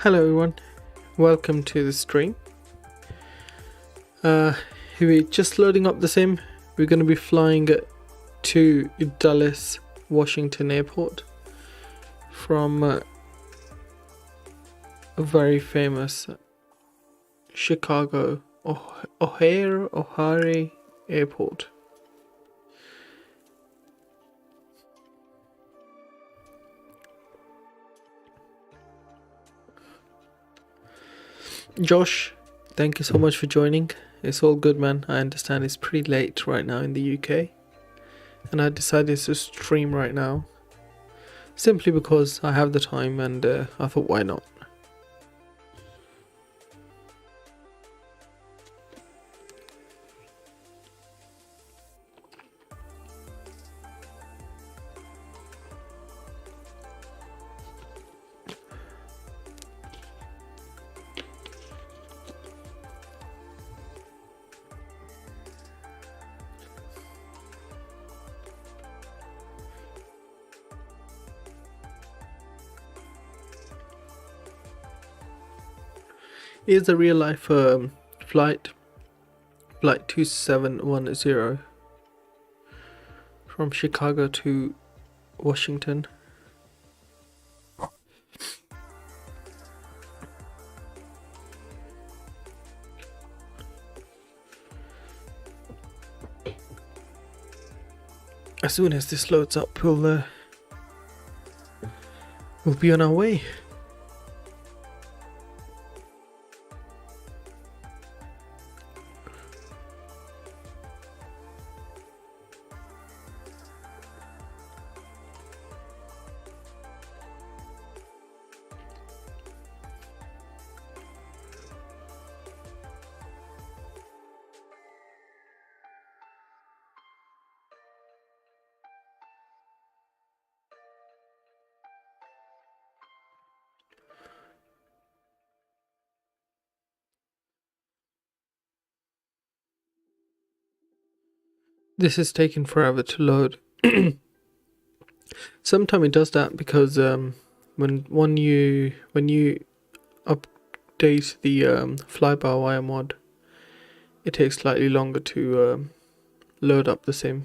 Hello everyone, welcome to the stream. We're just loading up the sim. We're going to be flying to Dulles, Washington Airport from a very famous Chicago O'Hare Airport. Josh, thank you so much for joining. It's all good, man. I understand it's pretty late right now in the UK, and I decided to stream right now simply because I have the time, and I thought, why not? Here's a real life flight 2710 from Chicago to Washington. As soon as this loads up, we'll be on our way. This is taking forever to load. Sometimes it does that because when you update the fly-by-wire mod, it takes slightly longer to load up the sim.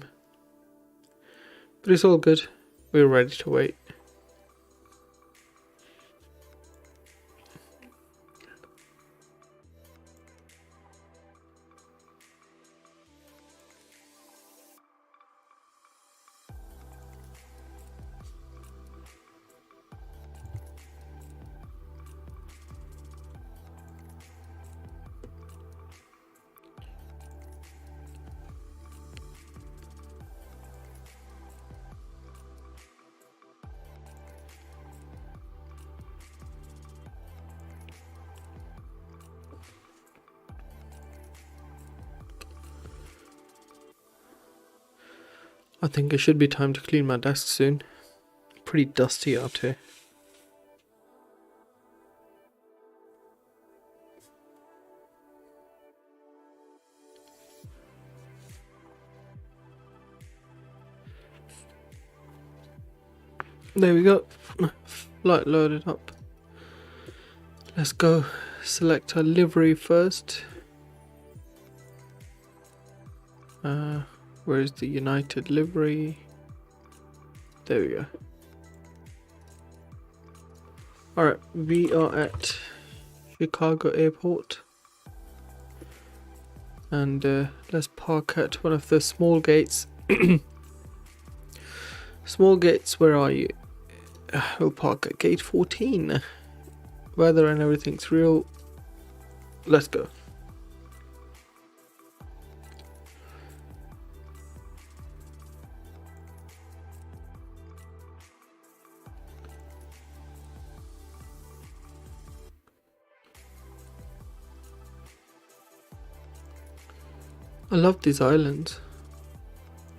But it's all good. We're ready to wait. I think it should be time to clean my desk soon. Pretty dusty out here. There we go. Flight loaded up. Let's go select our livery first. Where is the United livery? There we go. Alright, we are at Chicago Airport. And let's park at one of the small gates. Small gates, where are you? We'll park at gate 14. Weather and everything's real. Let's go. I love these islands.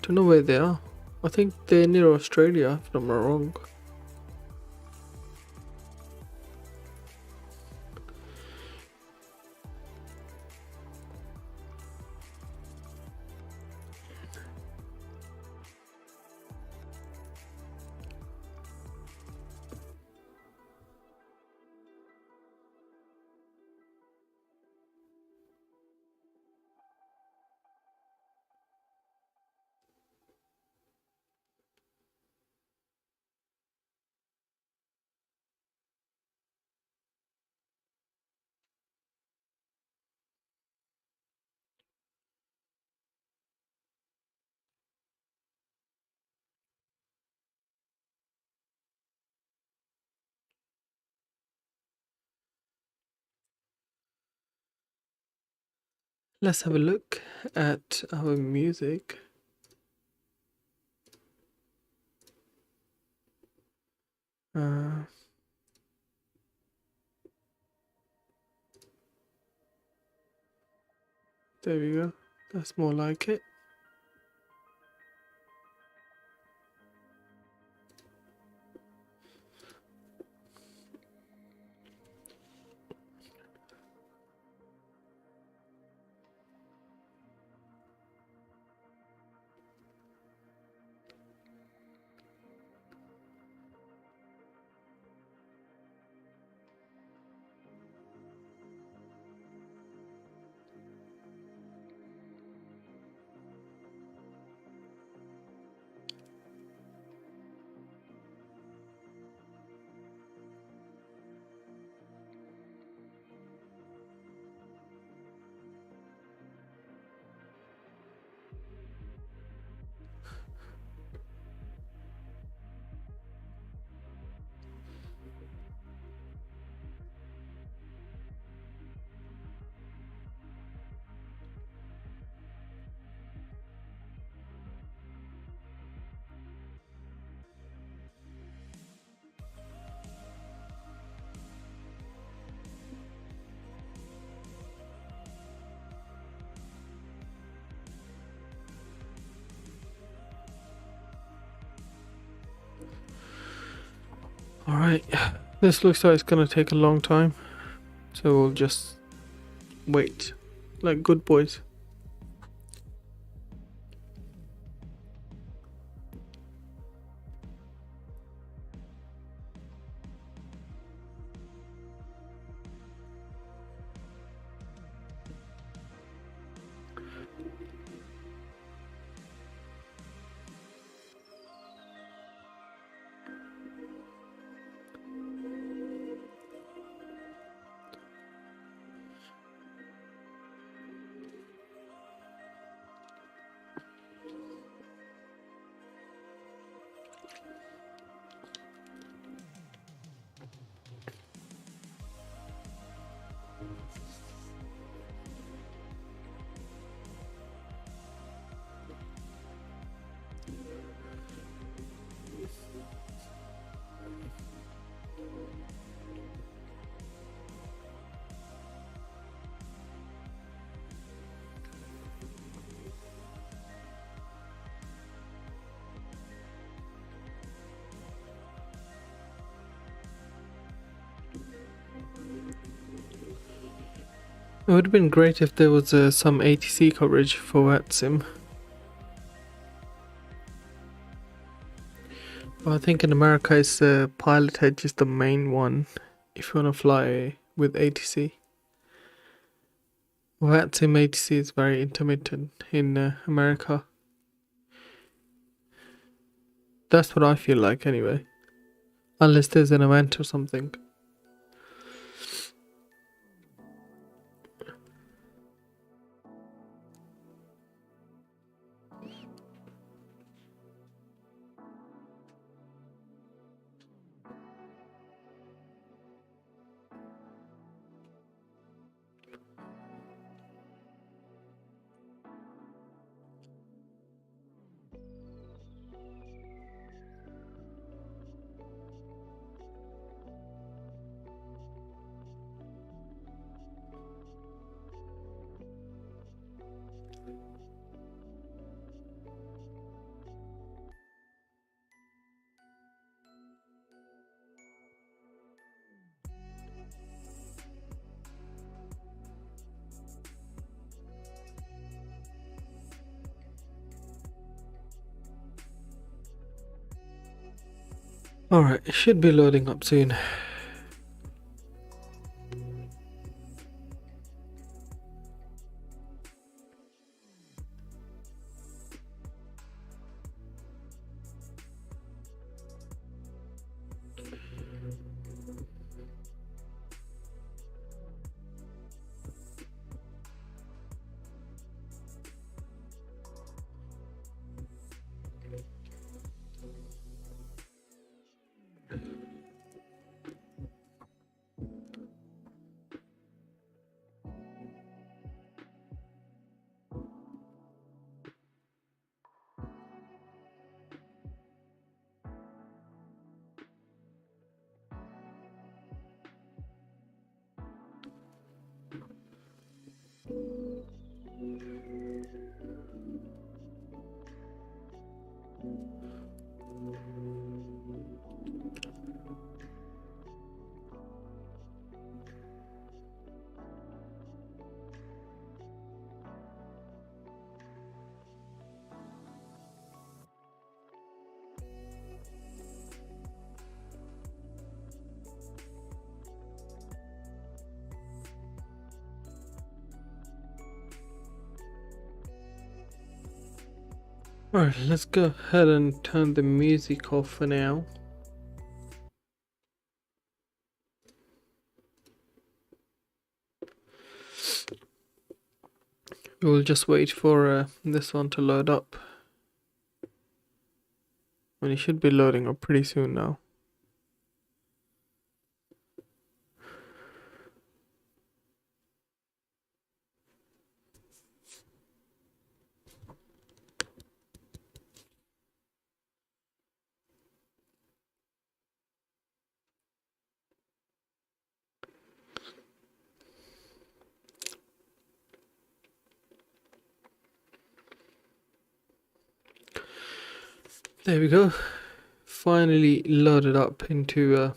Don't know where they are. I think they're near Australia, if I'm not wrong. Let's have a look at our music. There we go. That's more like it. Alright, this looks like it's gonna take a long time, so we'll just wait like good boys. It would have been great if there was some ATC coverage for VATSIM. But I think in America it's Pilot Edge is the main one if you want to fly with ATC. VATSIM ATC is very intermittent in America. That's what I feel like anyway. Unless there's an event or something. Alright, it should be loading up soon. Alright, let's go ahead and turn the music off for now. We'll just wait for this one to load up. And it should be loading up pretty soon now. There we go. Finally loaded up into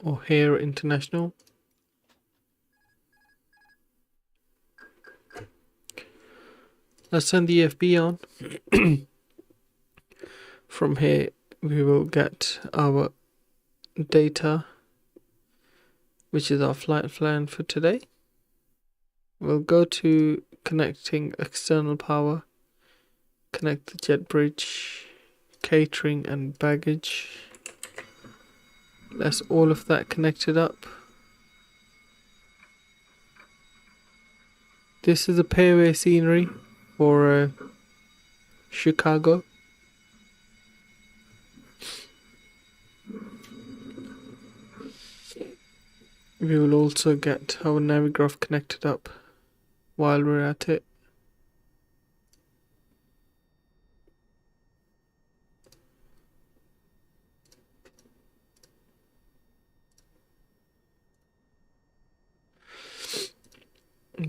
O'Hare International. Let's turn the FB on. From here we will get our data, which is our flight plan for today. We'll go to connecting external power, connect the jet bridge, catering and baggage. That's all of that connected up. This is a pairway scenery for Chicago. We will also get our Navigraph connected up while we're at it.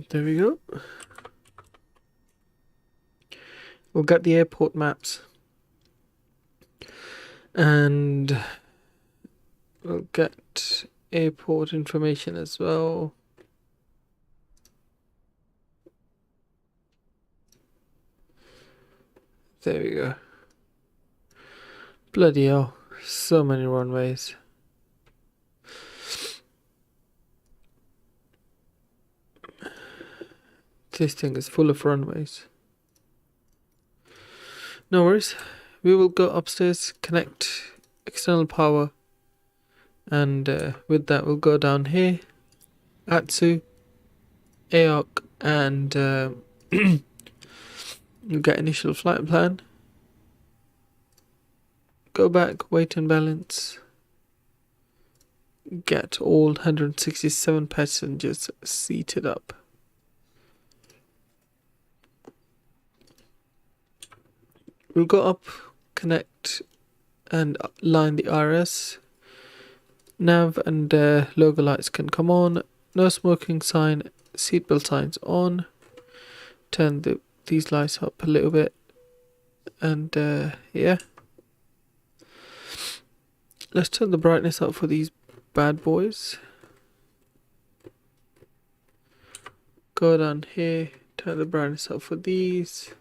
There we go. We'll get the airport maps. And we'll get airport information as well. There we go. Bloody hell, so many runways. This thing is full of runways. No worries. We will go upstairs, connect external power, and with that we'll go down here, ATSU, AOC, and you'll get initial flight plan. Go back, weight and balance. Get all 167 passengers seated up. We'll go up, connect, and line the RS. Nav and logo lights can come on. No smoking sign, seatbelt signs on. Turn these lights up a little bit. And yeah. Let's turn the brightness up for these bad boys. Go down here, turn the brightness up for these.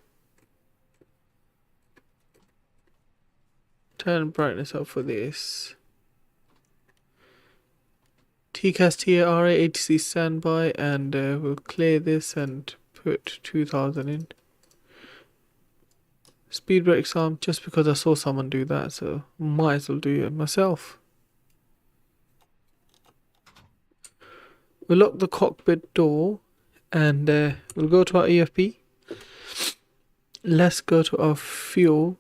Turn brightness up for this. TCAS TRA ATC standby, and we'll clear this and put 2000 in. Speed brakes on, just because I saw someone do that, so might as well do it myself. We'll lock the cockpit door and we'll go to our EFP. Let's go to our fuel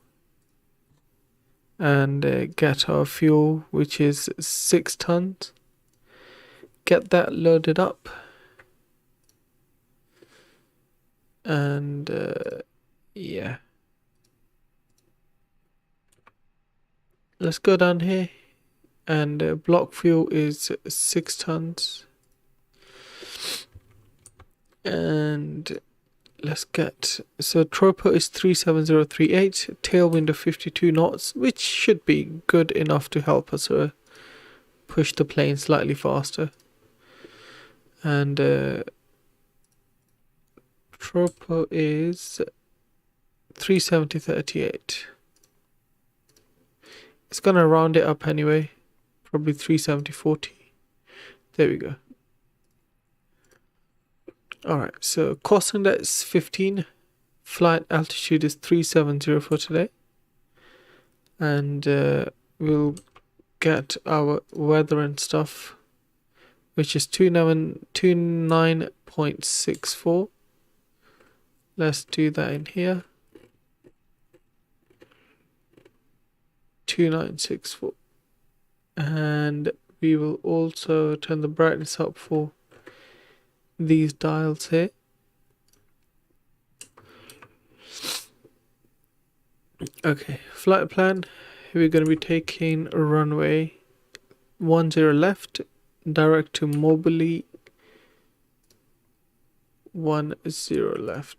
and get our fuel, which is 6 tons. Get that loaded up. And yeah. Let's go down here. And block fuel is 6 tons. And let's get, so tropo is 37038, tailwind of 52 knots, which should be good enough to help us push the plane slightly faster. And tropo is 37038. It's gonna round it up anyway, probably 37040. There we go. Alright, so cost index 15, flight altitude is 370 for today, and we'll get our weather and stuff, which is 29.64. Let's do that in here. 2964, and we will also turn the brightness up for these dials here. Okay, flight plan. We're going to be taking runway 10 left, direct to Moberly 10 left.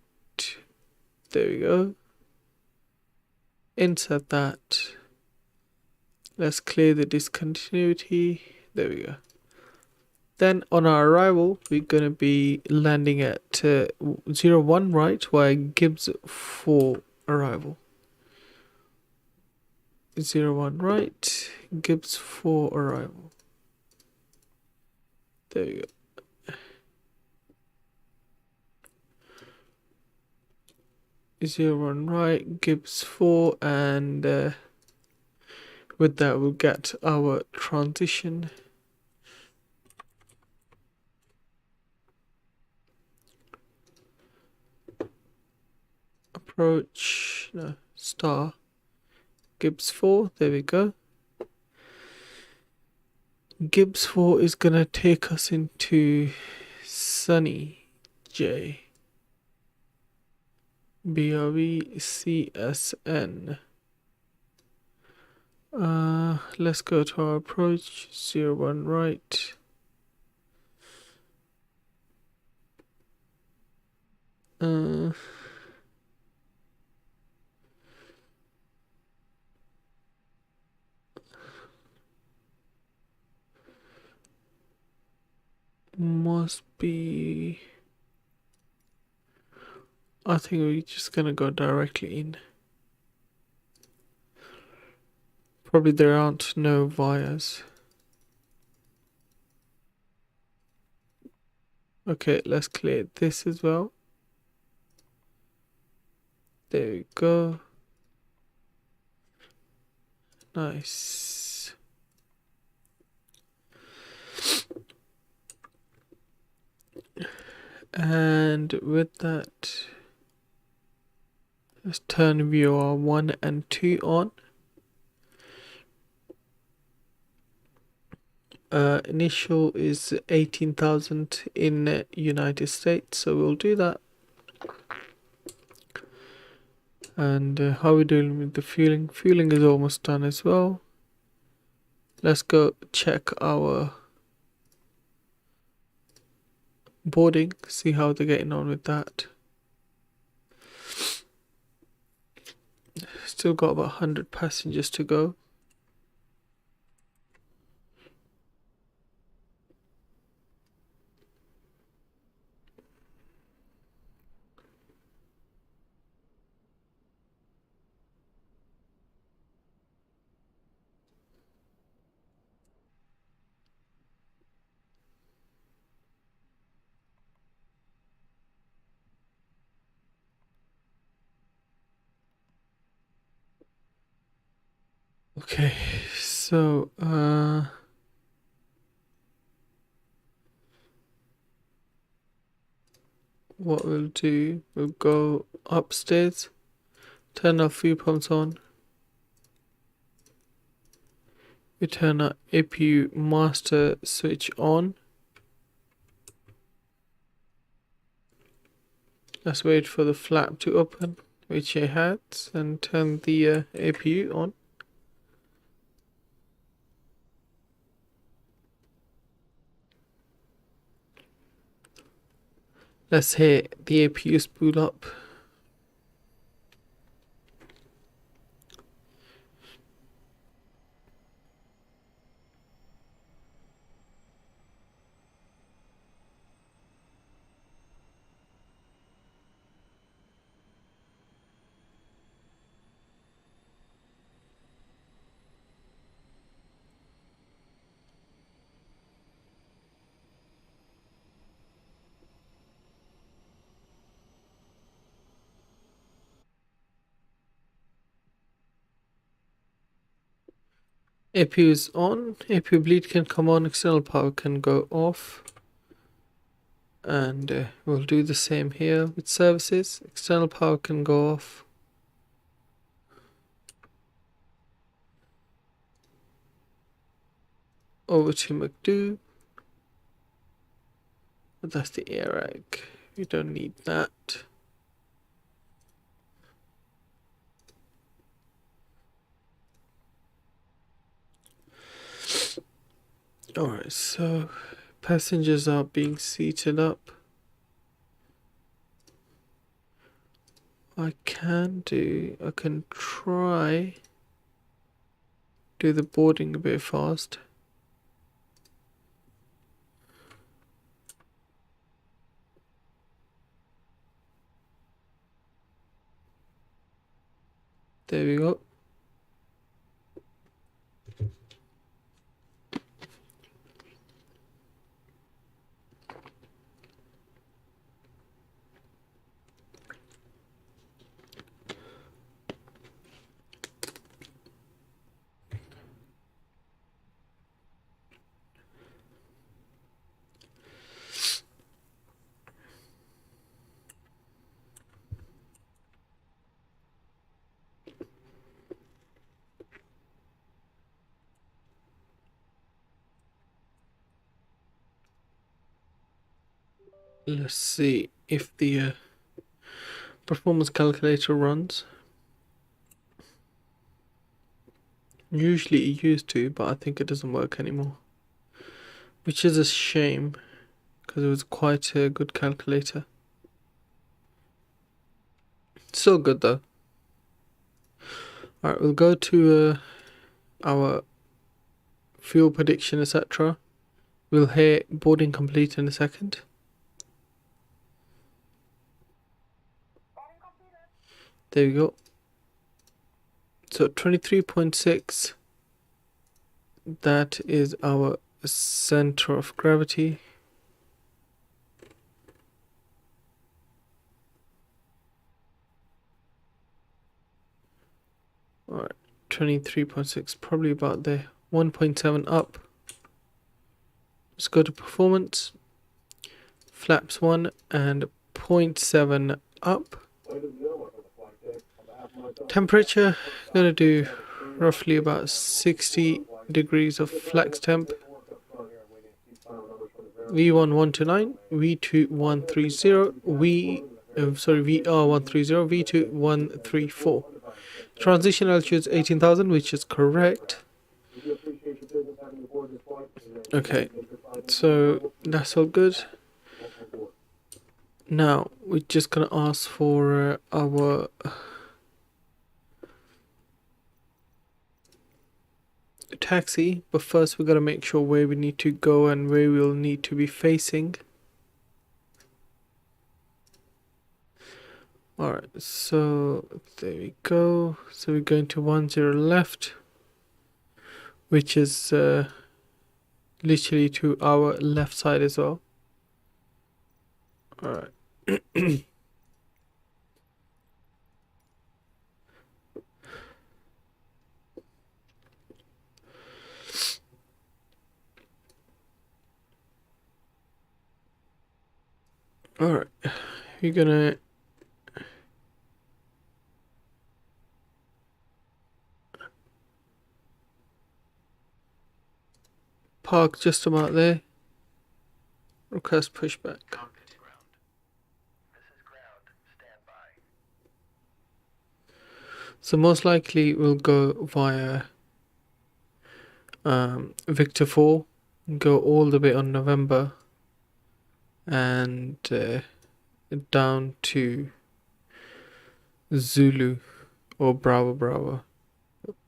There we go. Insert that. Let's clear the discontinuity. There we go. Then on our arrival, we're going to be landing at 01 right via Gibbs 4 arrival. 01 right, Gibbs 4 arrival. There we go. 01 right, Gibbs 4, and with that we'll get our transition. Approach, no, star, Gibbs 4, there we go. Gibbs 4 is gonna take us into Sunny J. BRV CSN. Let's go to our approach, 01 right. Must be, I think we're just gonna go directly in. Probably there aren't no vias. Okay, let's clear this as well. There we go. Nice. And with that, let's turn viewer 1 and 2 on. Initial is 18,000 in United States, so we'll do that. And how are we doing with the fueling? Fueling is almost done as well. Let's go check our boarding, see how they're getting on with that. Still got about 100 passengers to go. Okay, so what we'll do, we'll go upstairs, turn our fuel pumps on, we turn our APU master switch on. Let's wait for the flap to open, which it has, and turn the APU on. Let's hear the APU spool up. APU is on, APU bleed can come on, external power can go off. And we'll do the same here with services. External power can go off. Over to M.2. But that's the air rag. We don't need that. Alright, so passengers are being seated up. I can try do the boarding a bit fast. There we go. Let's see if the performance calculator runs. Usually it used to, but I think it doesn't work anymore. Which is a shame, because it was quite a good calculator. Still good though. Alright, we'll go to our fuel prediction, etc. We'll hear boarding complete in a second. There we go. So 23.6, that is our center of gravity. Alright, 23.6, probably about there. 1.7 up. Let's go to performance. Flaps 1 and 0.7 up. Temperature, gonna do roughly about 60 degrees of flex temp. V1 129, V2 130, VR 130, V2 134. Transition altitude is 18,000, which is correct. Okay, so that's all good. Now we're just gonna ask for our taxi, but first we gotta make sure where we need to go and where we'll need to be facing. Alright, so there we go. So we're going to 10 left, which is literally to our left side as well. Alright. Alright, we're gonna park just about there. Request pushback. So most likely we'll go via Victor 4, go all the way on November and down to Zulu or Bravo Bravo.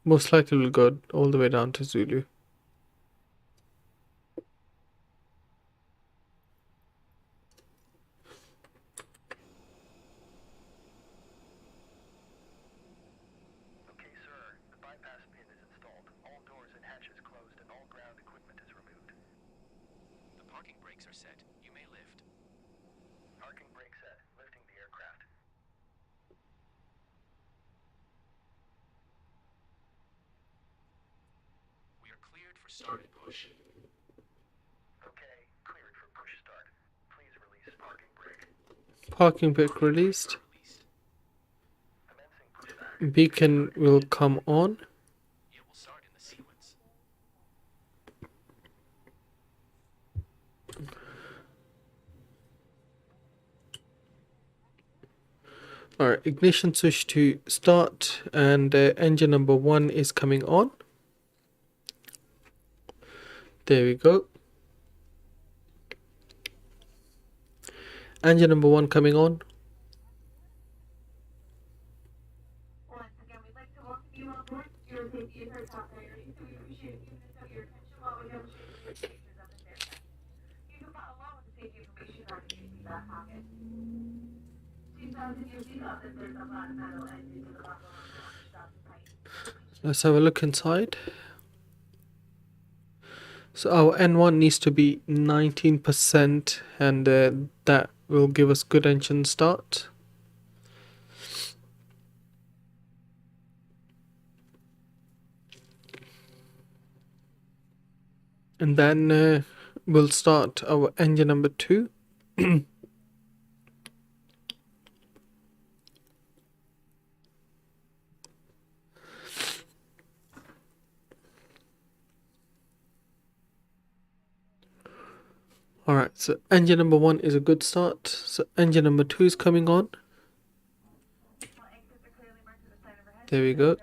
Most likely we'll go all the way down to Zulu. Parking brake released. Beacon will come on. Alright, ignition switch to start, and engine number 1 is coming on. There we go. Engine number 1 coming on. Once again, we'd like to welcome you on board. Your safety is our top priority, so we appreciate you giving us up your attention while we demonstrate the safe features of this aircraft. You can follow along with the safety information on your safety back pocket. Please fasten your seatbelt as there's a black metal ending to the buckle on the launch straps tight. Let's have a look inside. So our N1 needs to be 19%, and that will give us good engine start. And then we'll start our engine number 2. Alright, so engine number 1 is a good start. So engine number 2 is coming on. There we go.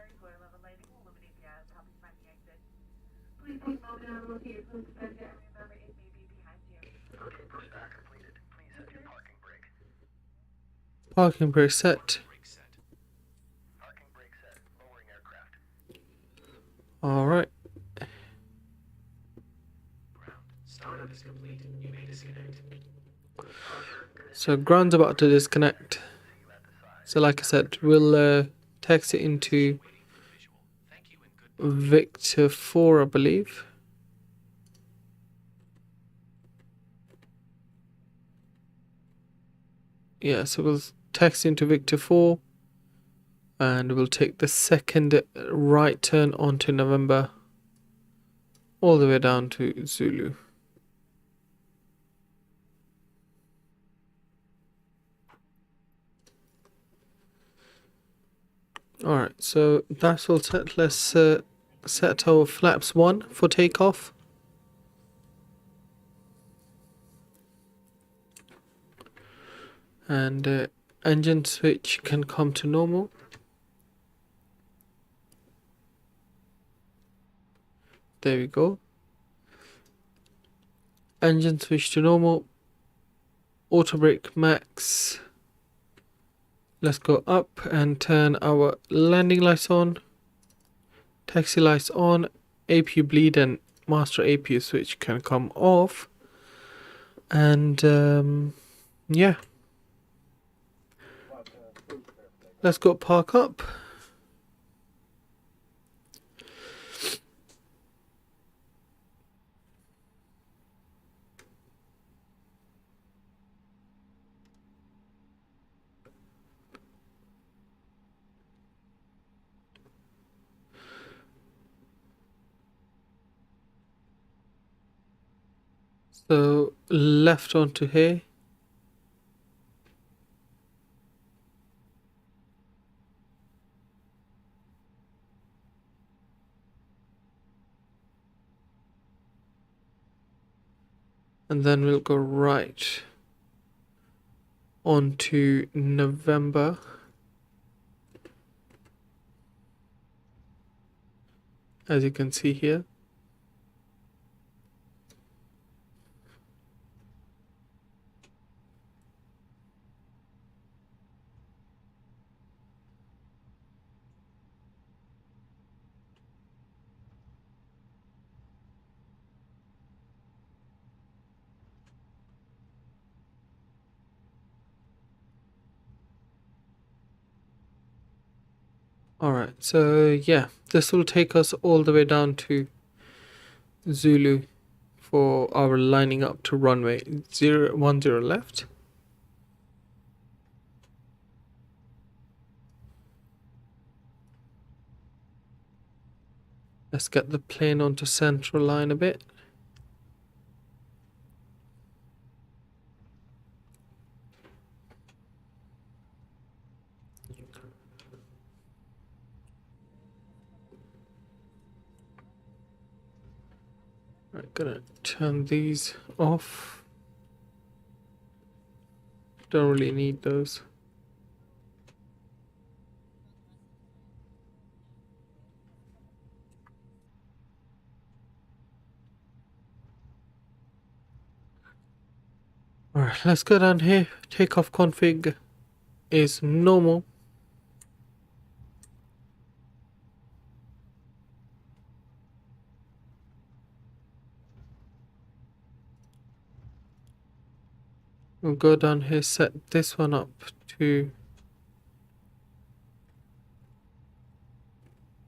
Parking brake set. Alright. So ground's about to disconnect. So like I said, we'll text it into Victor 4, I believe. Yeah, so we'll text into Victor 4, and we'll take the second right turn onto November all the way down to Zulu. Alright, so that's all set. Let's set our flaps 1 for takeoff. And engine switch can come to normal. There we go. Engine switch to normal. Auto brake max. Let's go up and turn our landing lights on. Taxi lights on. APU bleed and master APU switch can come off. And yeah. Let's go park up. So left onto here. And then we'll go right onto November. As you can see here. Alright, so yeah, this will take us all the way down to Zulu for our lining up to runway 010 left. Let's get the plane onto central line a bit. I'm gonna turn these off. Don't really need those. Alright, let's go down here. Takeoff config is normal. We'll go down here, set this one up to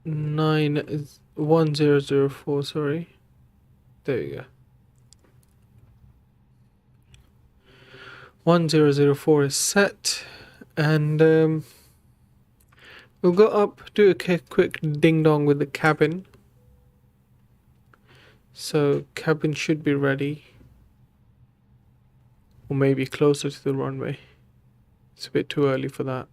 1004, sorry. There you go. 1004 is set, and we'll go up, do a quick ding dong with the cabin. So cabin should be ready, or maybe closer to the runway. It's a bit too early for that.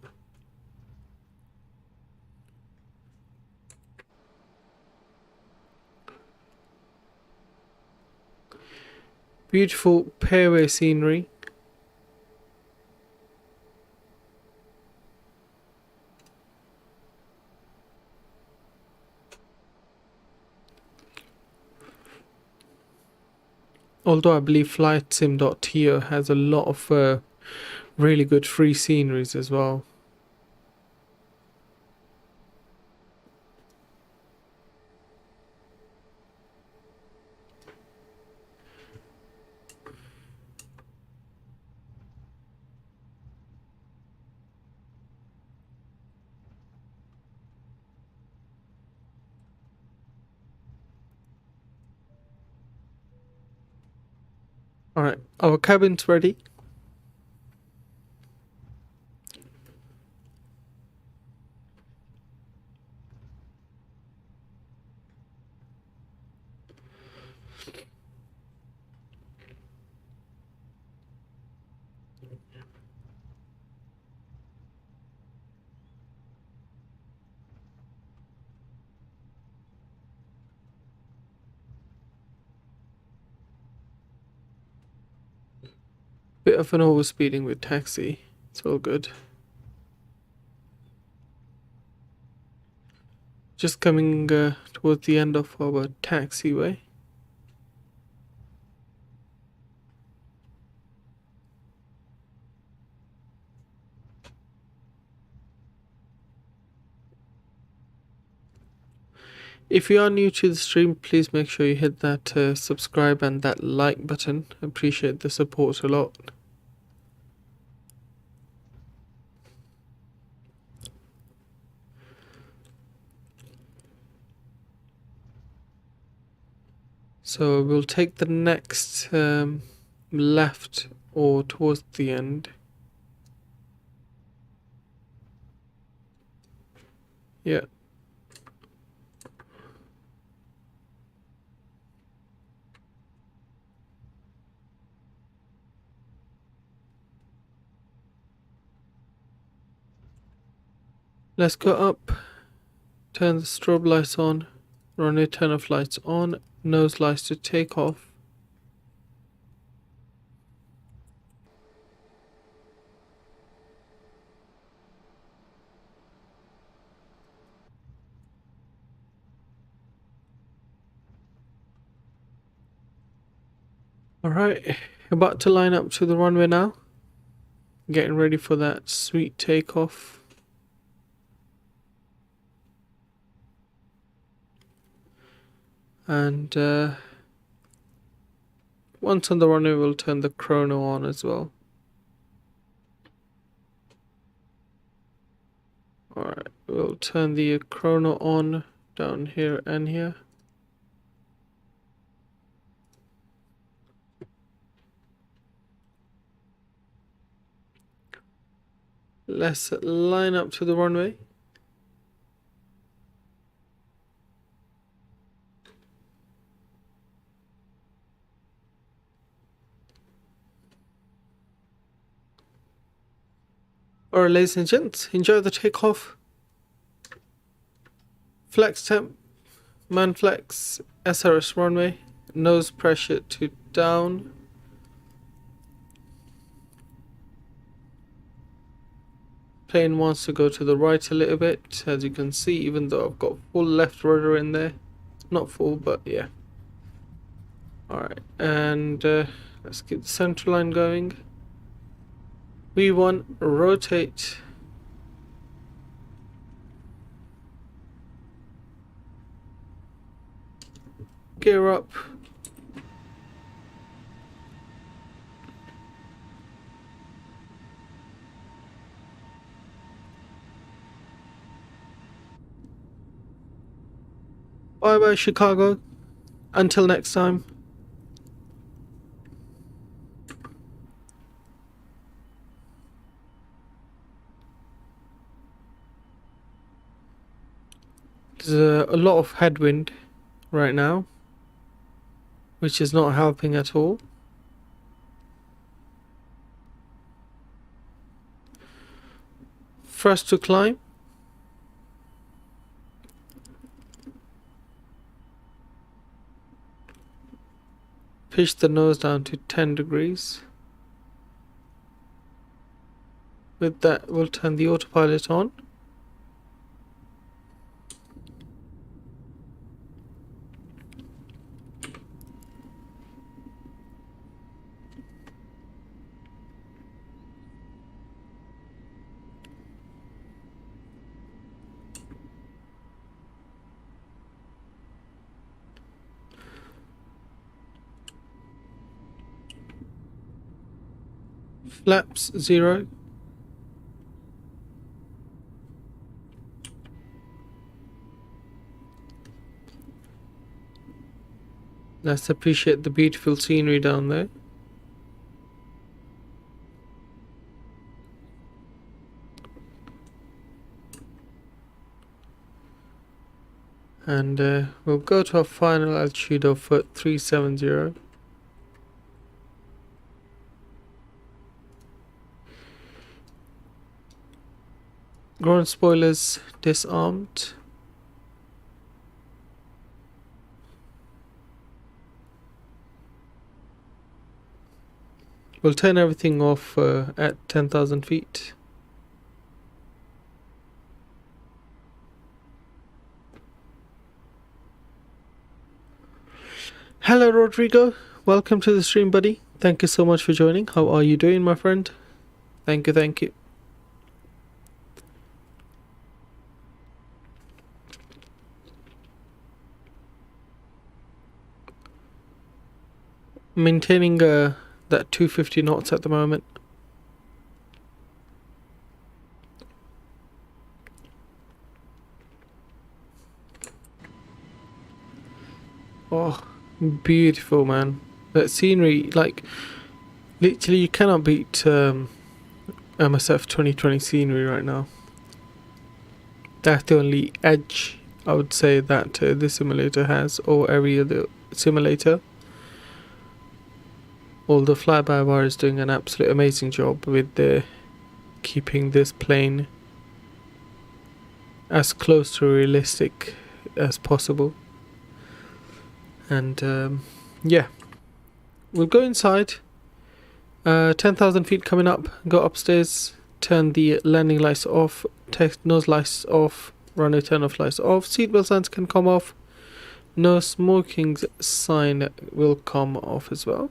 Beautiful pairway scenery. Although I believe FlightSim.to has a lot of really good free sceneries as well. Alright, our cabin's ready. Bit of an overspeeding with taxi. It's all good. Just coming towards the end of our taxiway. If you are new to the stream, please make sure you hit that subscribe and that like button. I appreciate the support a lot. So we'll take the next left or towards the end. Yeah. Let's go up, turn the strobe lights on, runway turn off lights on, nose lights to take off. Alright, about to line up to the runway now. Getting ready for that sweet takeoff. And once on the runway, we'll turn the chrono on as well. Alright, we'll turn the chrono on down here and here. Let's line up to the runway. Alright, ladies and gents, enjoy the takeoff. Flex temp, man flex, SRS runway, nose pressure to down. Plane wants to go to the right a little bit, as you can see, even though I've got full left rudder in there. Not full, but yeah. Alright, and let's keep the center line going. V1, rotate. Gear up. Bye bye Chicago. Until next time. There's a lot of headwind right now, which is not helping at all. First to climb. Pitch the nose down to 10 degrees. With that, we'll turn the autopilot on. Flaps 0. Let's appreciate the beautiful scenery down there. And we'll go to our final altitude of 370. Ground spoilers disarmed. We'll turn everything off at 10,000 feet. Hello Rodrigo, welcome to the stream, buddy. Thank you so much for joining. How are you doing, my friend? Thank you, thank you. Maintaining that 250 knots at the moment. Oh, beautiful, man. That scenery, like, literally you cannot beat MSF2020 scenery right now. That's the only edge I would say that this simulator has, or every other simulator. Although Fly-by-Wire is doing an absolute amazing job with keeping this plane as close to realistic as possible. And yeah, we'll go inside. 10,000 feet coming up. Go upstairs. Turn the landing lights off. Nose lights off. Runway turn off lights off. Seatbelt signs can come off. No smoking sign will come off as well.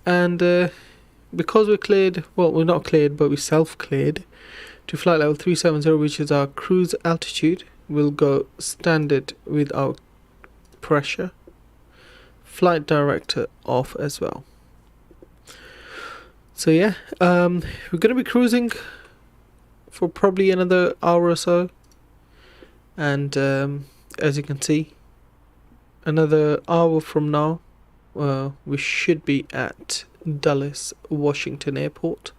And because we're cleared, well, we're not cleared, but we self-cleared to flight level 370, which is our cruise altitude, we'll go standard with our pressure. Flight director off as well. So yeah, we're going to be cruising for probably another hour or so. And as you can see, another hour from now, we should be at Dulles, Washington Airport.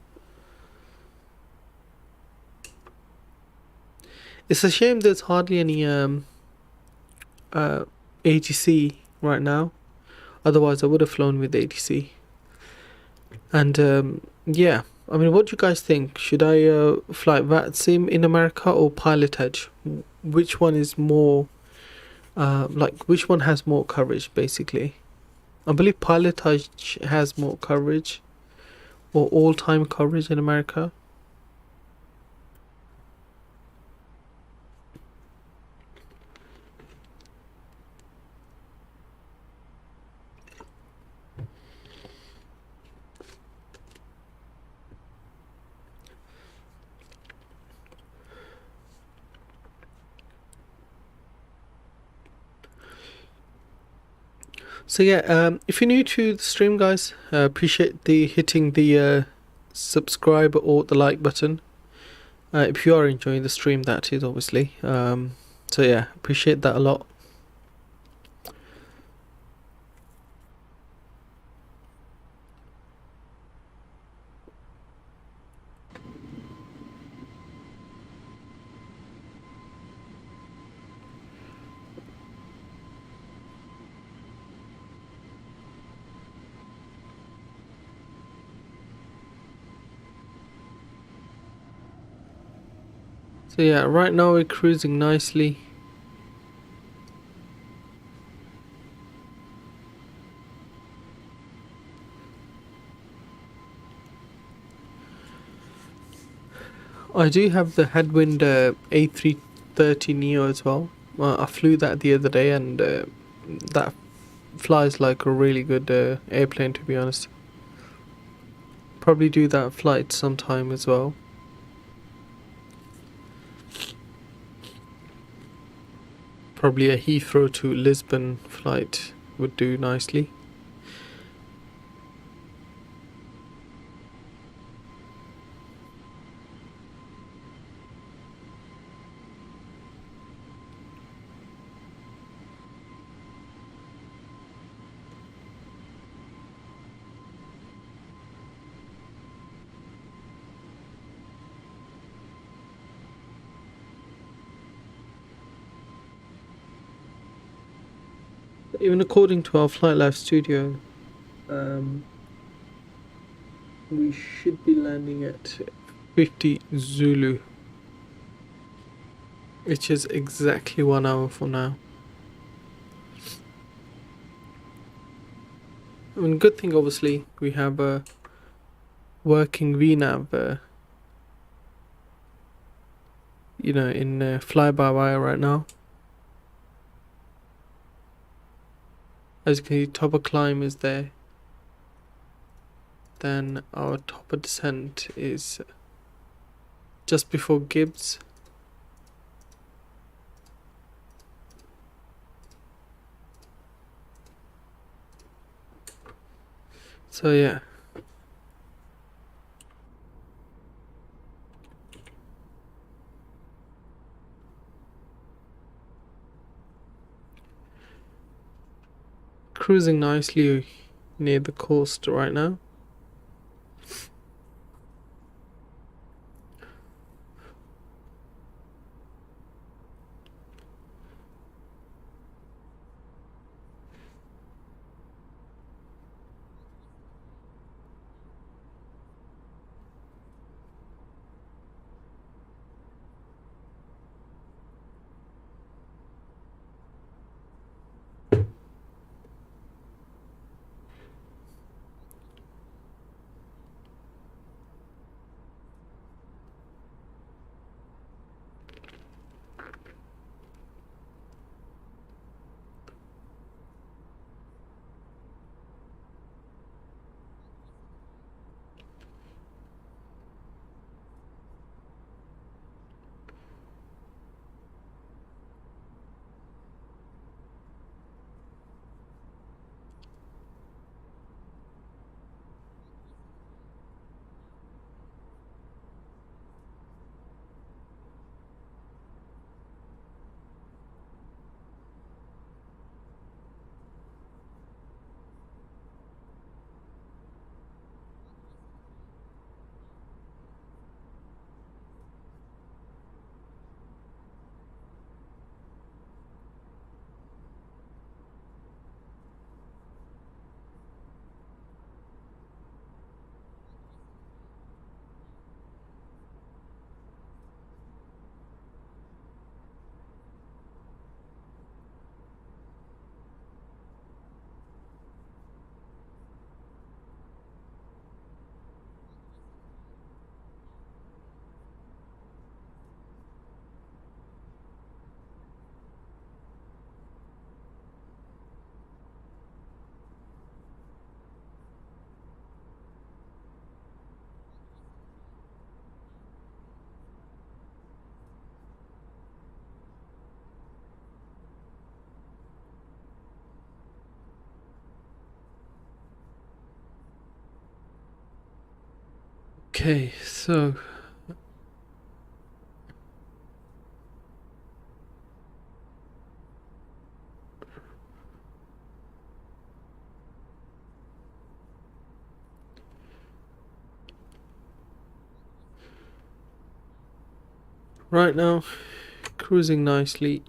It's a shame there's hardly any ATC right now. Otherwise, I would have flown with ATC. And yeah, I mean, what do you guys think? Should I fly VATSIM in America or Pilot Edge? Which one is more, which one has more coverage, basically? I believe Pilot Edge has more coverage, or all-time coverage in America. So yeah, if you're new to the stream, guys, appreciate the hitting the subscribe or the like button. If you are enjoying the stream, that is obviously. So yeah, appreciate that a lot. So yeah, right now we're cruising nicely. I do have the headwind A330 Neo as well. I flew that the other day, and that flies like a really good airplane, to be honest. Probably do that flight sometime as well. Probably a Heathrow to Lisbon flight would do nicely. Even according to our Flight Life Studio, we should be landing at 50 Zulu, which is exactly 1 hour from now. I mean, good thing obviously we have a working VNAV, in fly-by-wire right now. As you can see, topper climb is there. Then our topper descent is just before Gibbs. So yeah. Cruising nicely near the coast right now. Okay, so right now, cruising nicely.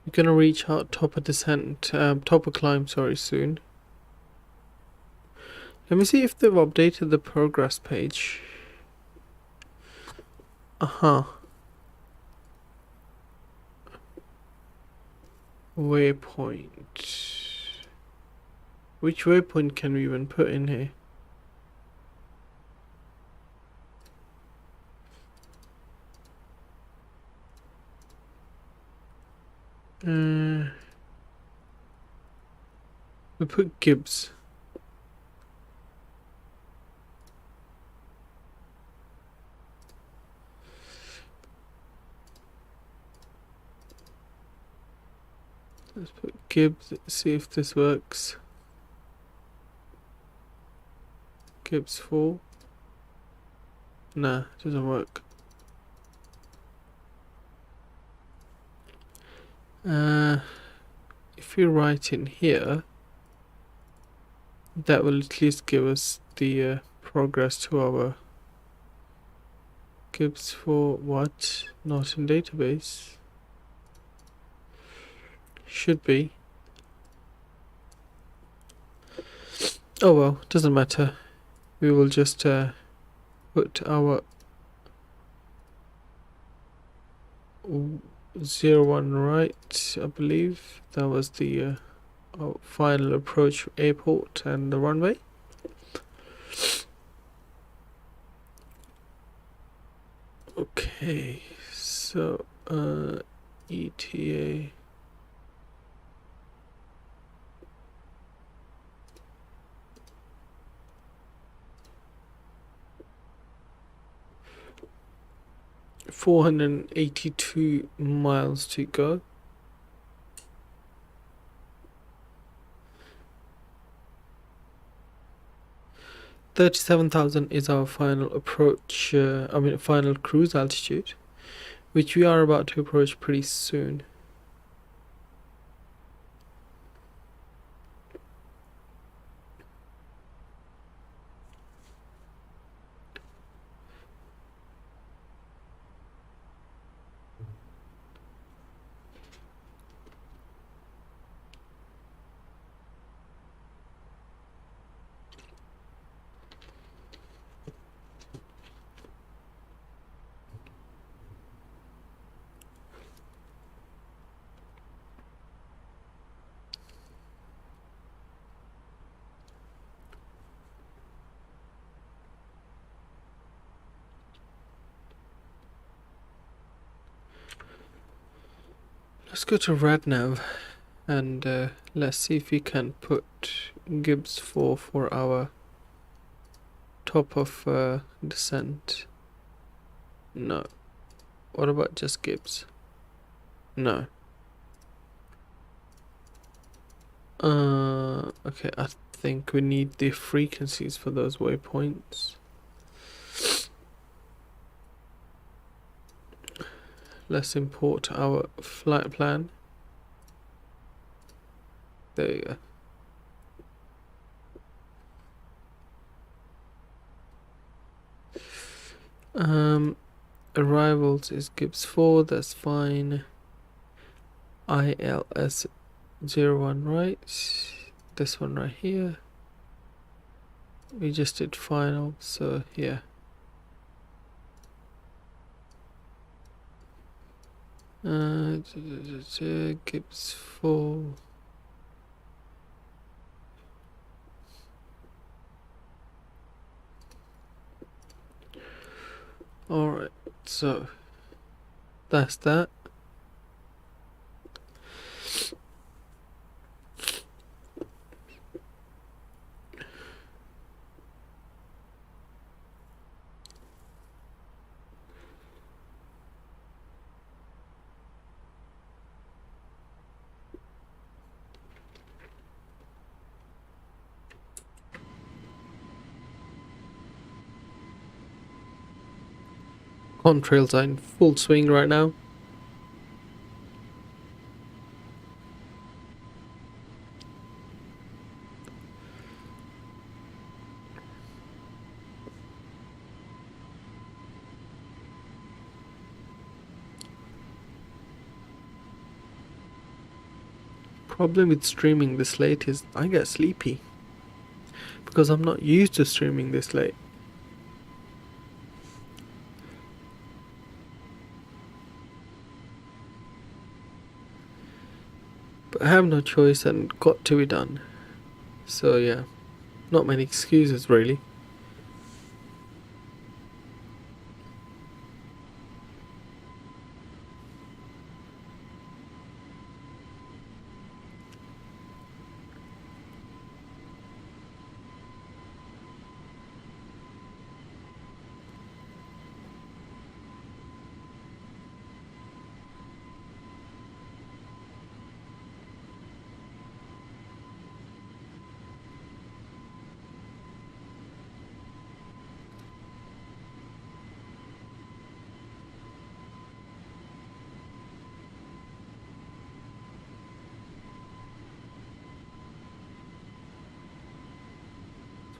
We're gonna reach our top of descent, top of climb, sorry, soon. Let me see if they've updated the progress page. Waypoint. Which waypoint can we even put in here? We put Gibbs. Let's put Gibbs, see if this works. Gibbs 4. Nah, it doesn't work. If you write in here, that will at least give us the progress to our Gibbs 4. What? Not in database. Should be. Oh well, doesn't matter. We will just put our 01 right, I believe. That was the final approach airport and the runway. Okay, so ETA. $482 miles to go. $37,000 is our final approach, final cruise altitude, which we are about to approach pretty soon. Let's go to RadNav and let's see if we can put Gibbs 4 for our top of descent. No. What about just Gibbs? No. Okay, I think we need the frequencies for those waypoints. Let's import our flight plan. There you go. Arrivals is Gibbs 4, that's fine. ILS 01 right. This one right here. We just did final, so yeah. Gibbs 4. Alright, so that's that. contrails are in full swing right now. Problem with streaming this late is I get sleepy because I'm not used to streaming this late. But I have no choice and got to be done. So yeah, not many excuses really.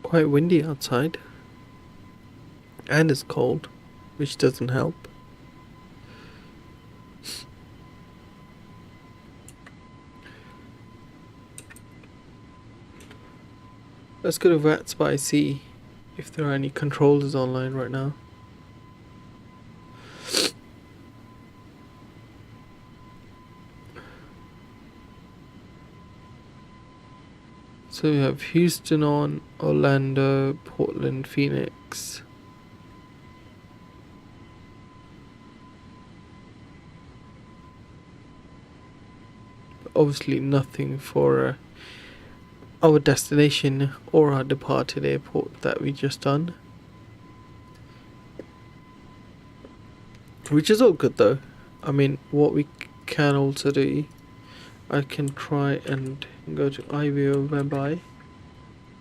Quite windy outside, and it's cold, which doesn't help. Let's go to VATSPY, see if there are any controllers online right now. So we have Houston on, Orlando, Portland, Phoenix. Obviously nothing for our destination or our departed airport that we just done. Which is all good though. I mean, what we can also do, I can try and go to IVO Webby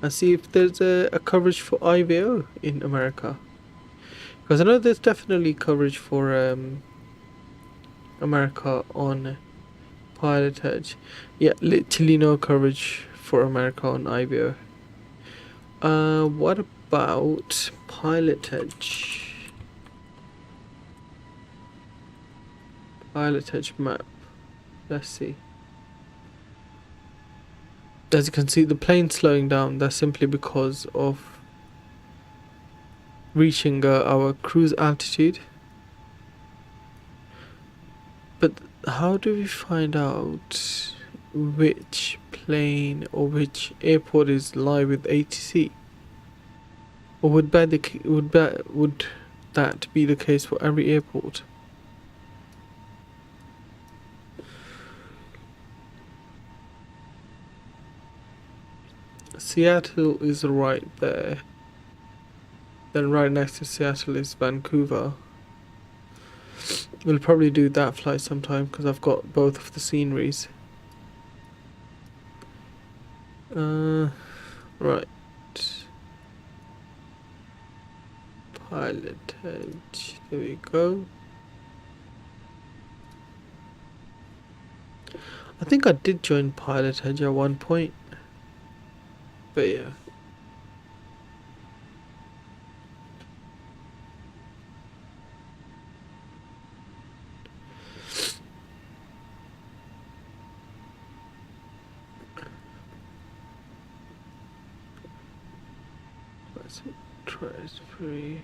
and see if there's a coverage for IVO in America. Because I know there's definitely coverage for America on Pilot Edge. Yeah, literally no coverage for America on IVO. What about Pilot Edge? Pilot Edge map. Let's see. As you can see, the plane slowing down. That's simply because of reaching our cruise altitude. But how do we find out which plane or which airport is live with ATC? Or would that be the case for every airport? Seattle is right there. Then right next to Seattle is Vancouver. We'll probably do that flight sometime because I've got both of the sceneries. Right. Pilot Edge. There we go. I think I did join Pilot Edge at one point. But yeah. Let's try it free.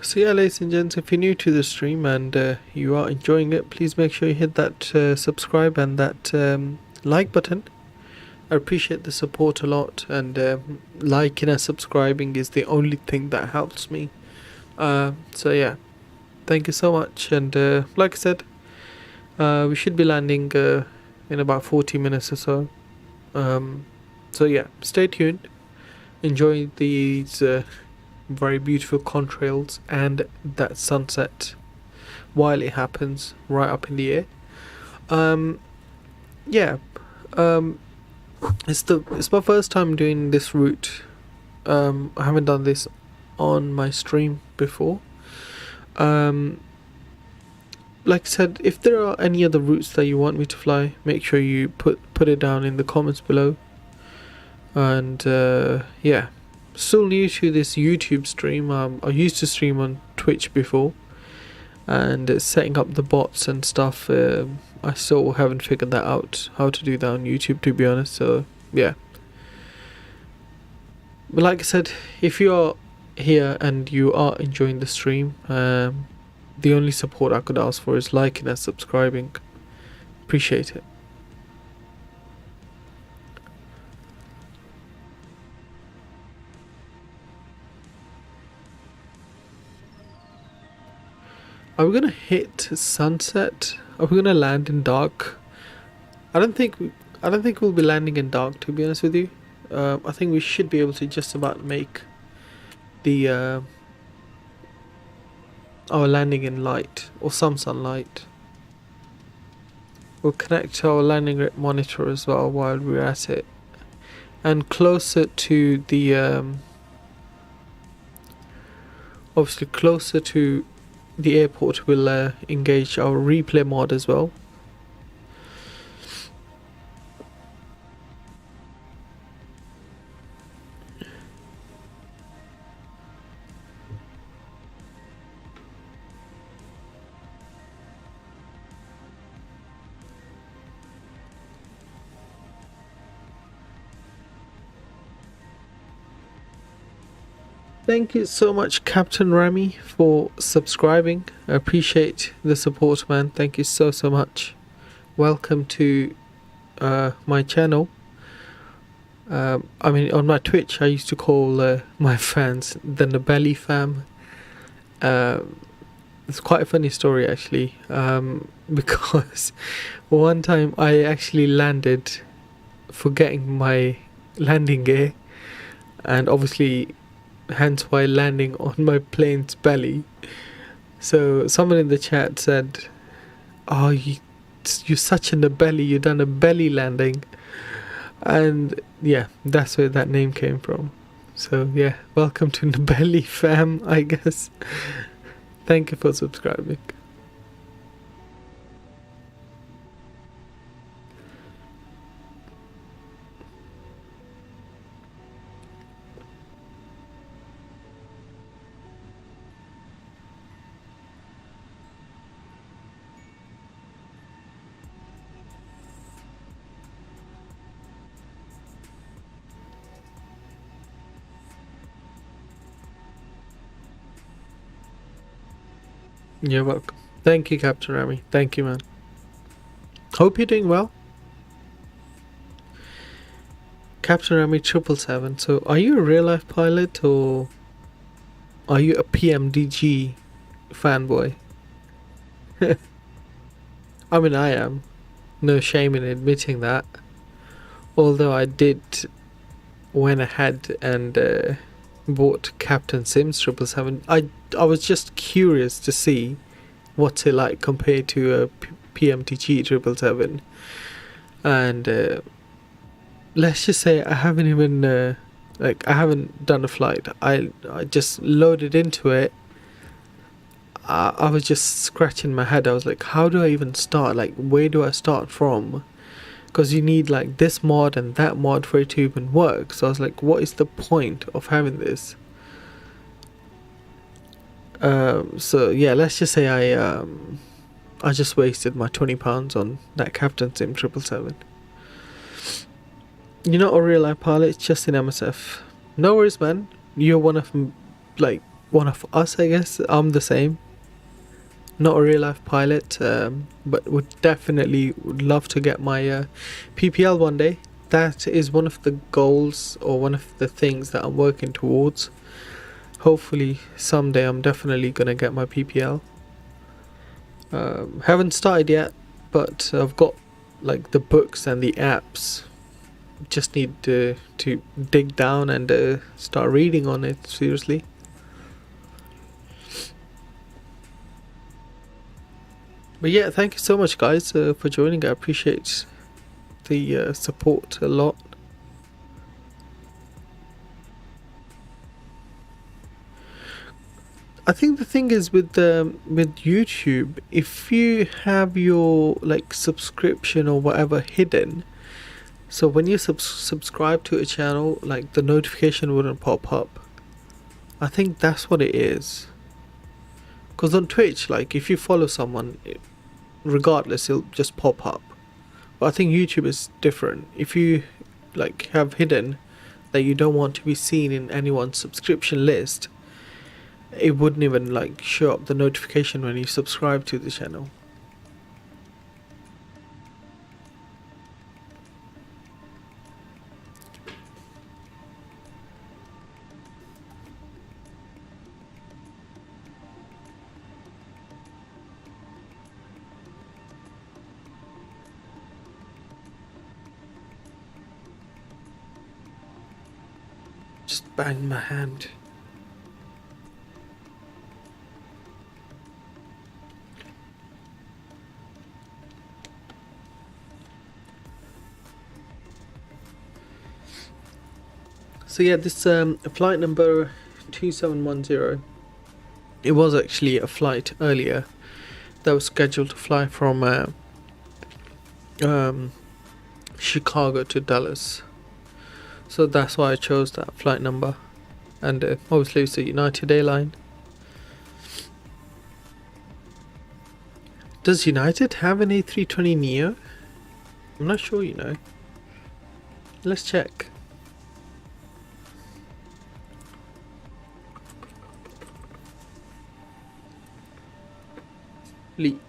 So yeah, ladies and gents, if you're new to the stream and you are enjoying it, please make sure you hit that subscribe and that like button. I appreciate the support a lot, and liking and subscribing is the only thing that helps me. So yeah, thank you so much. And like I said, we should be landing in about 40 minutes or so. So yeah, stay tuned. Enjoy these very beautiful contrails and that sunset while it happens right up in the air. Yeah, it's my first time doing this route. I haven't done this on my stream before. Like I said, if there are any other routes that you want me to fly, make sure you put it down in the comments below. And yeah, still new to this YouTube stream. I used to stream on Twitch before, and setting up the bots and stuff, I still haven't figured that out, how to do that on YouTube, to be honest. So yeah, but like I said, if you are here and you are enjoying the stream, the only support I could ask for is liking and subscribing. Appreciate it. Are we gonna hit sunset? Are we gonna land in dark? I don't think we'll be landing in dark, to be honest with you. I think we should be able to just about make the our landing in light or some sunlight. We'll connect to our landing rate monitor as well while we're at it, and closer to the obviously closer to the airport, we'll engage our replay mod as well. Thank you so much, Captain Rami, for subscribing. I appreciate the support, man. Thank you so much. Welcome to my channel. I mean, on my Twitch, I used to call my fans the Nabelli fam. It's quite a funny story, actually, because one time I actually landed forgetting my landing gear, and obviously hence why landing on my plane's belly. So someone in the chat said, "Oh, you're such a belly, you done a belly landing." And yeah, that's where that name came from. So yeah, welcome to Nabelli fam, I guess. Thank you for subscribing. You're welcome. Thank you, Captain Rami. Thank you, man. Hope you're doing well. Captain Rami 777. So, are you a real life pilot or are you a PMDG fanboy? I mean, I am. No shame in admitting that. Although I did went ahead and bought Captain Sims 777. I was just curious to see what's it like compared to a PMTG 777, and let's just say I haven't even I haven't done a flight. I just loaded into it. I was just scratching my head. I was like, how do I even start? Like, where do I start from? Because you need like this mod and that mod for it to even work. So I was like, what is the point of having this? So yeah, let's just say I just wasted my £20 on that Captain Sim 777. You're not a real life pilot, it's just in MSF. No worries, man. You're one of us, I guess. I'm the same. Not a real life pilot, but would definitely love to get my PPL one day. that is one of the goals, or one of the things that I'm working towards. Hopefully someday I'm definitely gonna get my PPL. Haven't started yet, but I've got like the books and the apps. Just need to dig down and start reading on it seriously. But yeah, thank you so much guys for joining. I appreciate the support a lot. I think the thing is with YouTube, if you have your like subscription or whatever hidden, so when you subscribe to a channel, like the notification wouldn't pop up. I think that's what it is. Because on Twitch, like if you follow someone, regardless, it'll just pop up. But I think YouTube is different. If you like have hidden that you don't want to be seen in anyone's subscription list, it wouldn't even like show up the notification when you subscribe to the channel. Just bang my hand. So yeah, this flight number 2710, it was actually a flight earlier that was scheduled to fly from Chicago to Dallas. So that's why I chose that flight number. And obviously it's a United airline. Does United have an A320neo? I'm not sure, you know. Let's check. Fleet.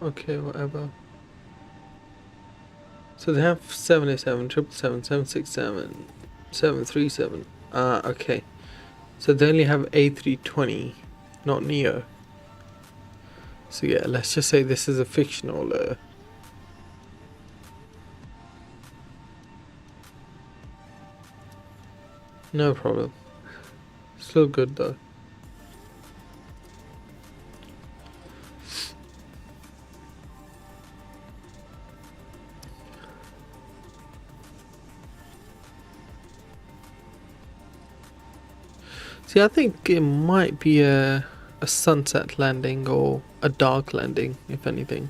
Okay, whatever. So they have 787, 777, 767, 737. Okay. So they only have A320, not Neo. So yeah, let's just say this is a fictional no problem. Still good though. See, I think it might be a sunset landing or a dark landing, if anything.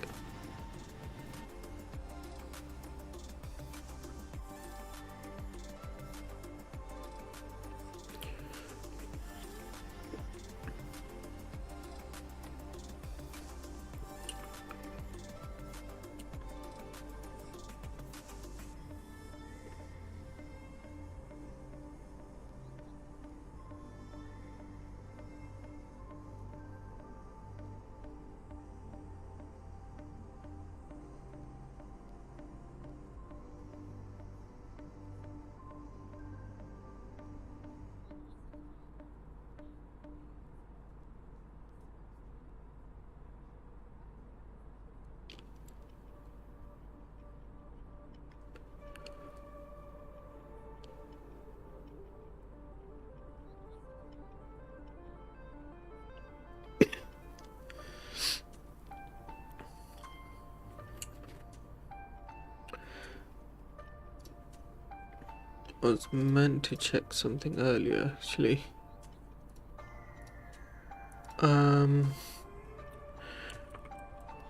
I was meant to check something earlier, actually.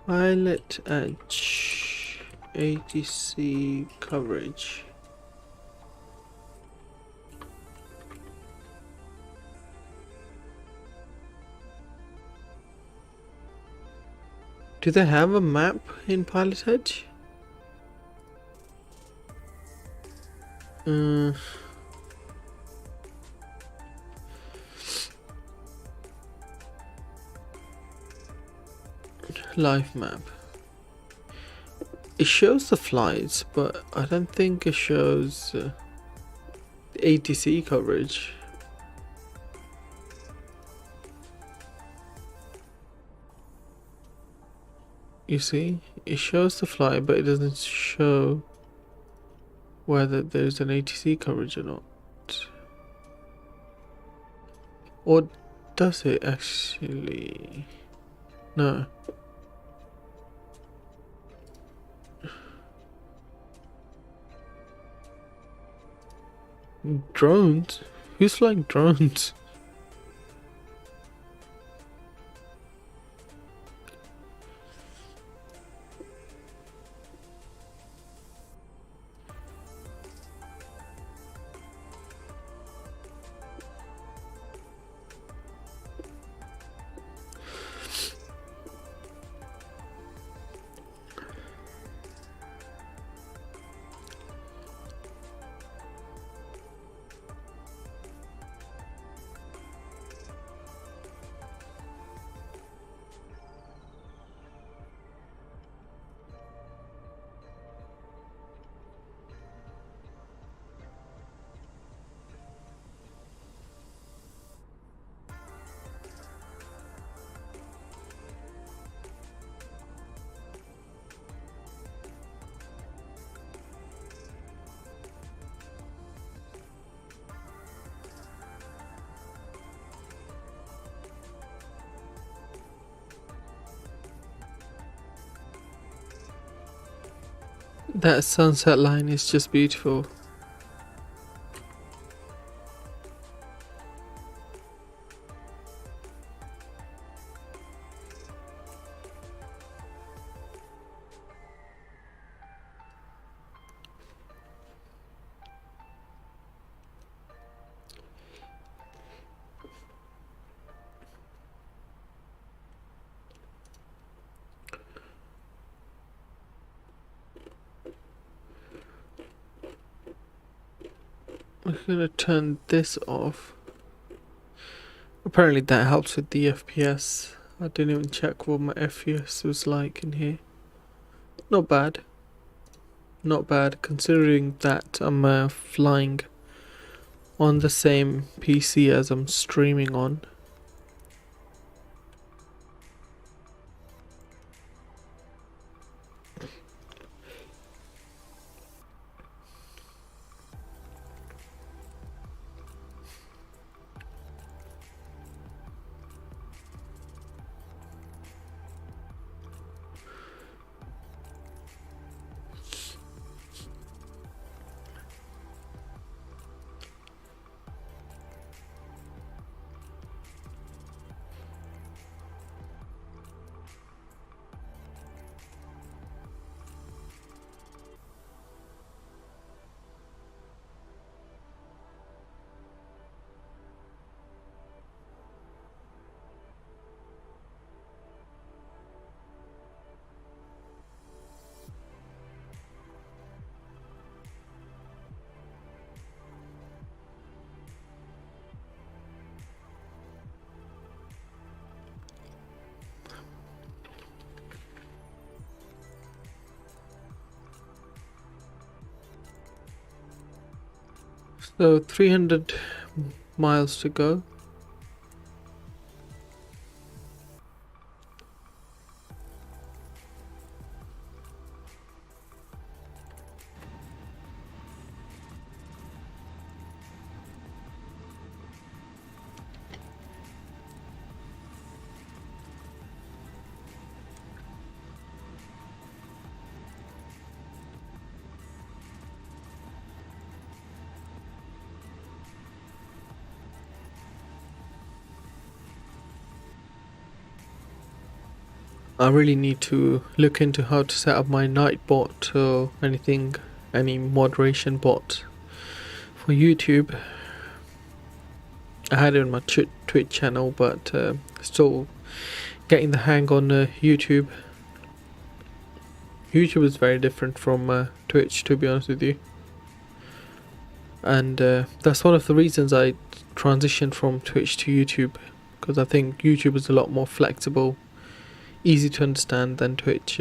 Pilot Edge ATC coverage. Do they have a map in Pilot Edge? Live map. It shows the flights, but I don't think it shows the ATC coverage. You see, it shows the flight, but it doesn't show whether there's an ATC coverage or not. Or does it actually? No. Drones? Who's flying drones? That sunset line is just beautiful. I'm gonna turn this off. Apparently that helps with the FPS. I didn't even check what my FPS was like in here. Not bad. Not bad considering that I'm flying on the same PC as I'm streaming on. So 300 miles to go. I really need to look into how to set up my night bot or anything, any moderation bot for YouTube. I had it on my Twitch channel, but still getting the hang on YouTube. YouTube is very different from Twitch, to be honest with you. And that's one of the reasons I transitioned from Twitch to YouTube, because I think YouTube is a lot more flexible easy to understand than Twitch.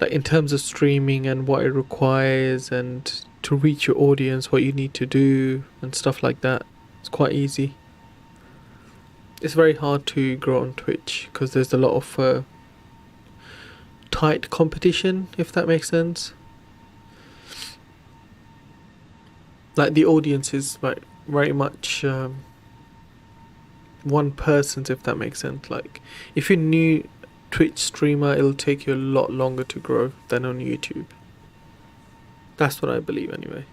Like in terms of streaming and what it requires, and to reach your audience, what you need to do and stuff like that. It's quite easy. It's very hard to grow on Twitch because there's a lot of tight competition, if that makes sense. Like the audience is like very much one person's, if that makes sense. Like if you're new Twitch streamer, it'll take you a lot longer to grow than on YouTube. That's what I believe anyway.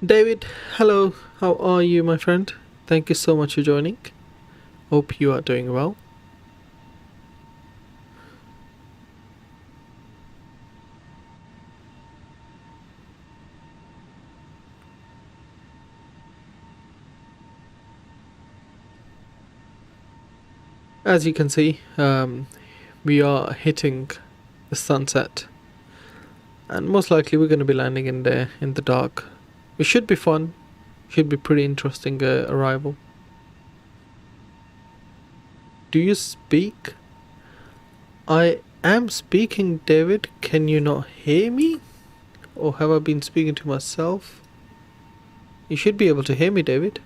David, hello, how are you, my friend? Thank you so much for joining. Hope you are doing well. As you can see, we are hitting the sunset, and most likely we're going to be landing in there in the dark. It should be fun, should be pretty interesting arrival. Do you speak? I am speaking, David. Can you not hear me? Or have I been speaking to myself? You should be able to hear me, David.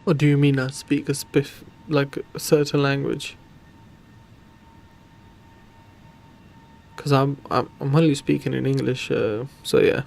Or do you mean I speak like a certain language? Because I'm only speaking in English, so yeah.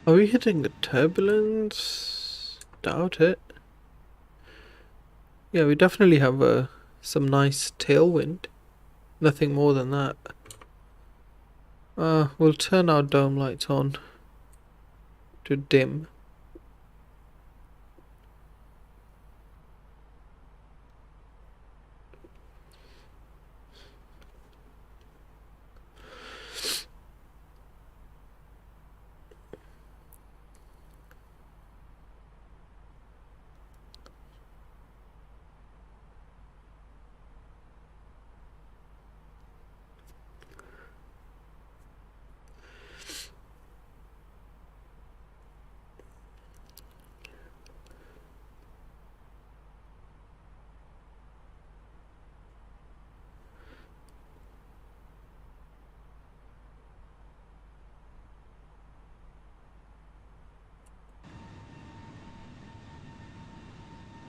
Are we hitting the turbulence? Doubt it. Yeah, we definitely have some nice tailwind. Nothing more than that. We'll turn our dome lights on to dim.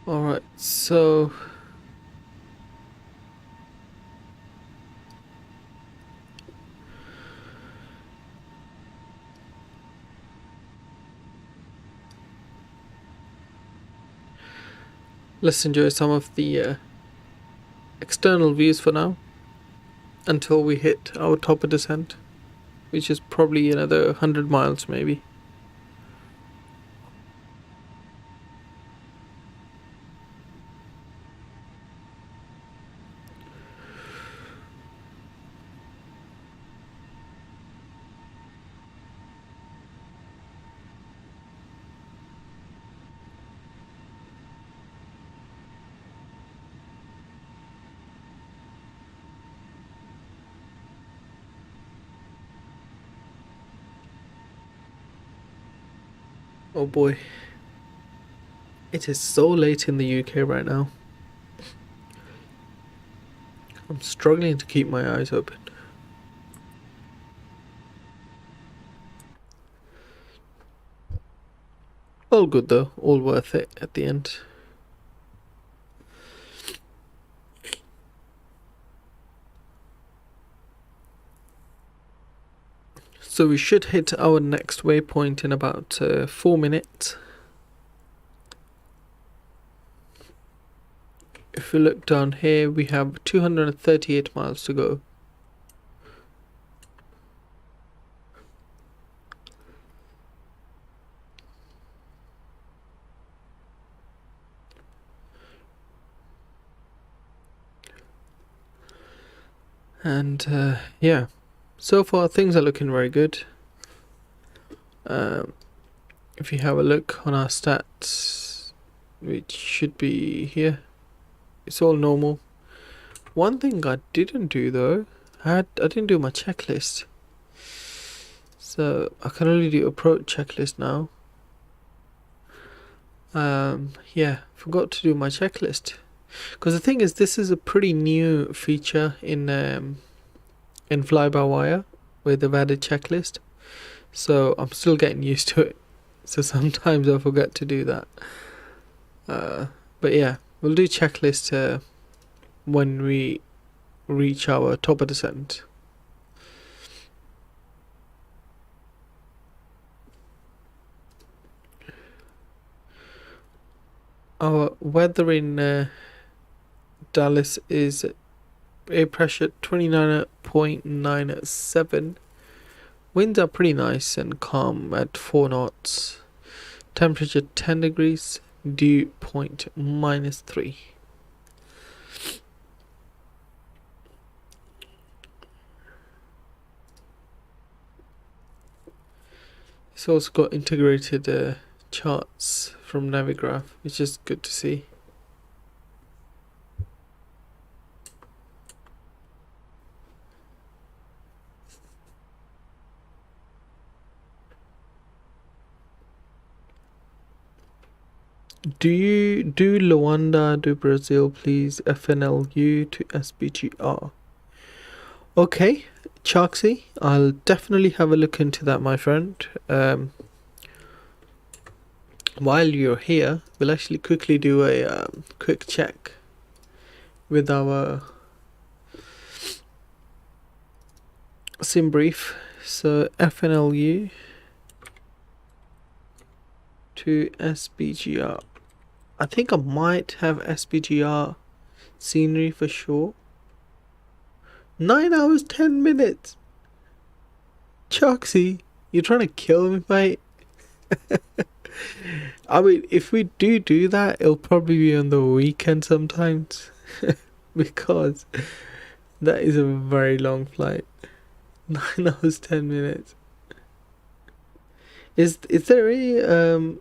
Alright, so Let's enjoy some of the external views for now until we hit our top of descent, which is probably another 100 miles maybe. Oh boy. It is so late in the UK right now. I'm struggling to keep my eyes open. All good though, all worth it at the end. So we should hit our next waypoint in about 4 minutes. If we look down here, we have 238 miles to go. And yeah, so far things are looking very good. If you have a look on our stats, which should be here, it's all normal. One thing I didn't do though, I didn't do my checklist. So I can only do approach checklist now. Yeah, forgot to do my checklist. Because the thing is, this is a pretty new feature in fly-by-wire, where they've added checklist. So I'm still getting used to it. So sometimes I forget to do that. But yeah, we'll do checklist when we reach our top of descent. Our weather in Dallas is air pressure 29.97. Winds are pretty nice and calm at 4 knots. Temperature 10 degrees. Dew point -3. It's also got integrated charts from Navigraph, which is good to see. Do you do Luanda do Brazil, please? FNLU to SBGR. Okay, Charksy, I'll definitely have a look into that, my friend. While you're here, we'll actually quickly do a quick check with our sim brief. So FNLU to SBGR. I think I might have SBGR scenery for sure. 9 hours 10 minutes. Choxy, you're trying to kill me, mate. I mean, if we do that, it'll probably be on the weekend sometimes. Because that is a very long flight. 9 hours 10 minutes. Is there any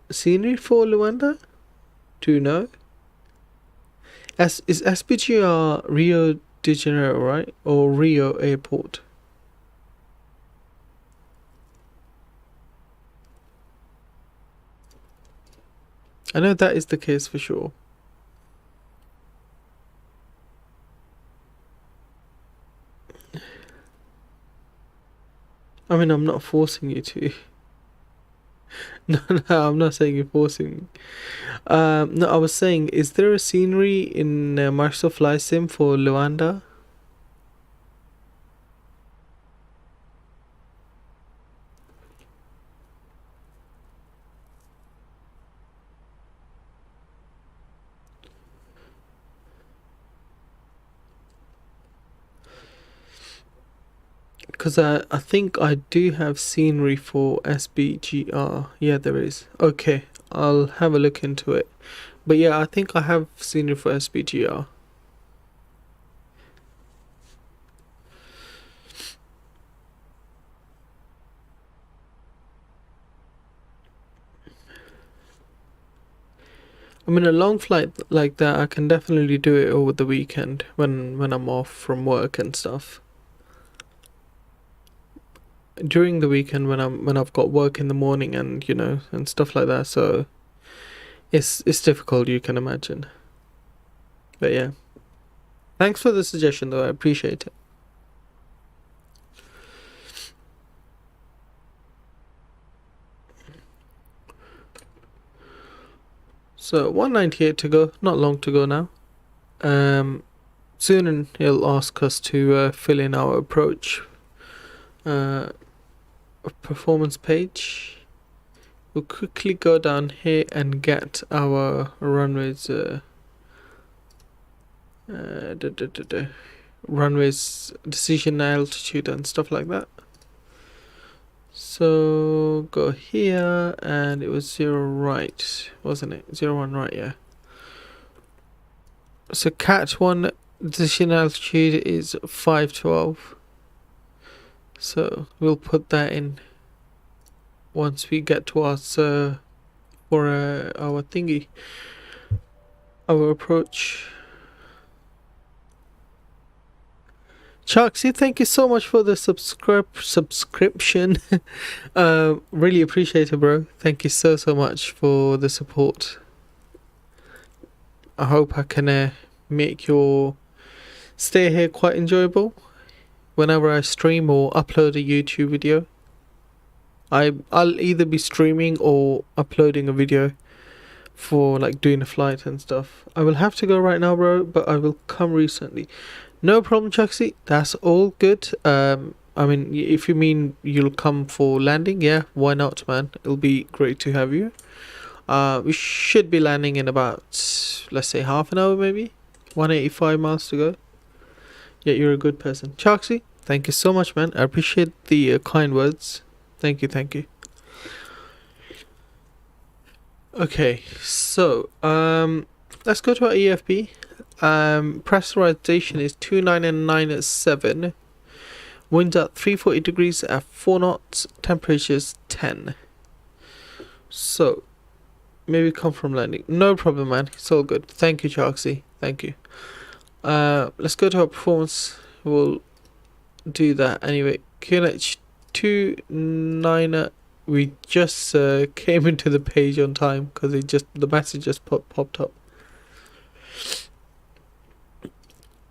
scenery for Luanda? Do you know? Is SPGR Rio de Janeiro, right? Or Rio Airport? I know that is the case for sure. I mean, I'm not forcing you to. No, I'm not saying you're forcing me. No, I was saying, is there a scenery in Microsoft Flight Sim for Luanda? Because I think I do have scenery for SBGR. Yeah, there is. Okay, I'll have a look into it. But yeah, I think I have scenery for SBGR. I mean, a long flight like that, I can definitely do it over the weekend when I'm off from work and stuff. During the weekend when I've got work in the morning and and stuff like that, so it's difficult, you can imagine. But yeah, thanks for the suggestion though, I appreciate it. So 198 to go, not long to go now. Soon he'll ask us to fill in our approach performance page. We'll quickly go down here and get our runways runways decision altitude and stuff like that. So go here, and it was 0 right, wasn't it? 01 right, yeah. So cat 1 decision altitude is 512. So we'll put that in once we get to us for our thingy, our approach. Charksy, thank you so much for the subscription. Really appreciate it, bro. Thank you so much for the support. I hope I can make your stay here quite enjoyable whenever I stream or upload a YouTube video. I'll either be streaming or uploading a video for like doing a flight and stuff. I will have to go right now, bro, but I will come recently. No problem, Chucksy. That's all good. I mean, if you mean you'll come for landing, yeah, why not, man? It'll be great to have you. We should be landing in about, let's say, half an hour, maybe. 185 miles to go. Yeah, you're a good person. Chucksy, thank you so much, man. I appreciate the kind words. Thank you, thank you. Okay, so, let's go to our EFB. Pressurization is 2997. Winds at 340 degrees at 4 knots. Temperature is 10. So, maybe come from landing. No problem, man. It's all good. Thank you, Charksy. Thank you. Let's go to our performance. We'll do that anyway. QNH 29. We just came into the page on time because the message just popped up.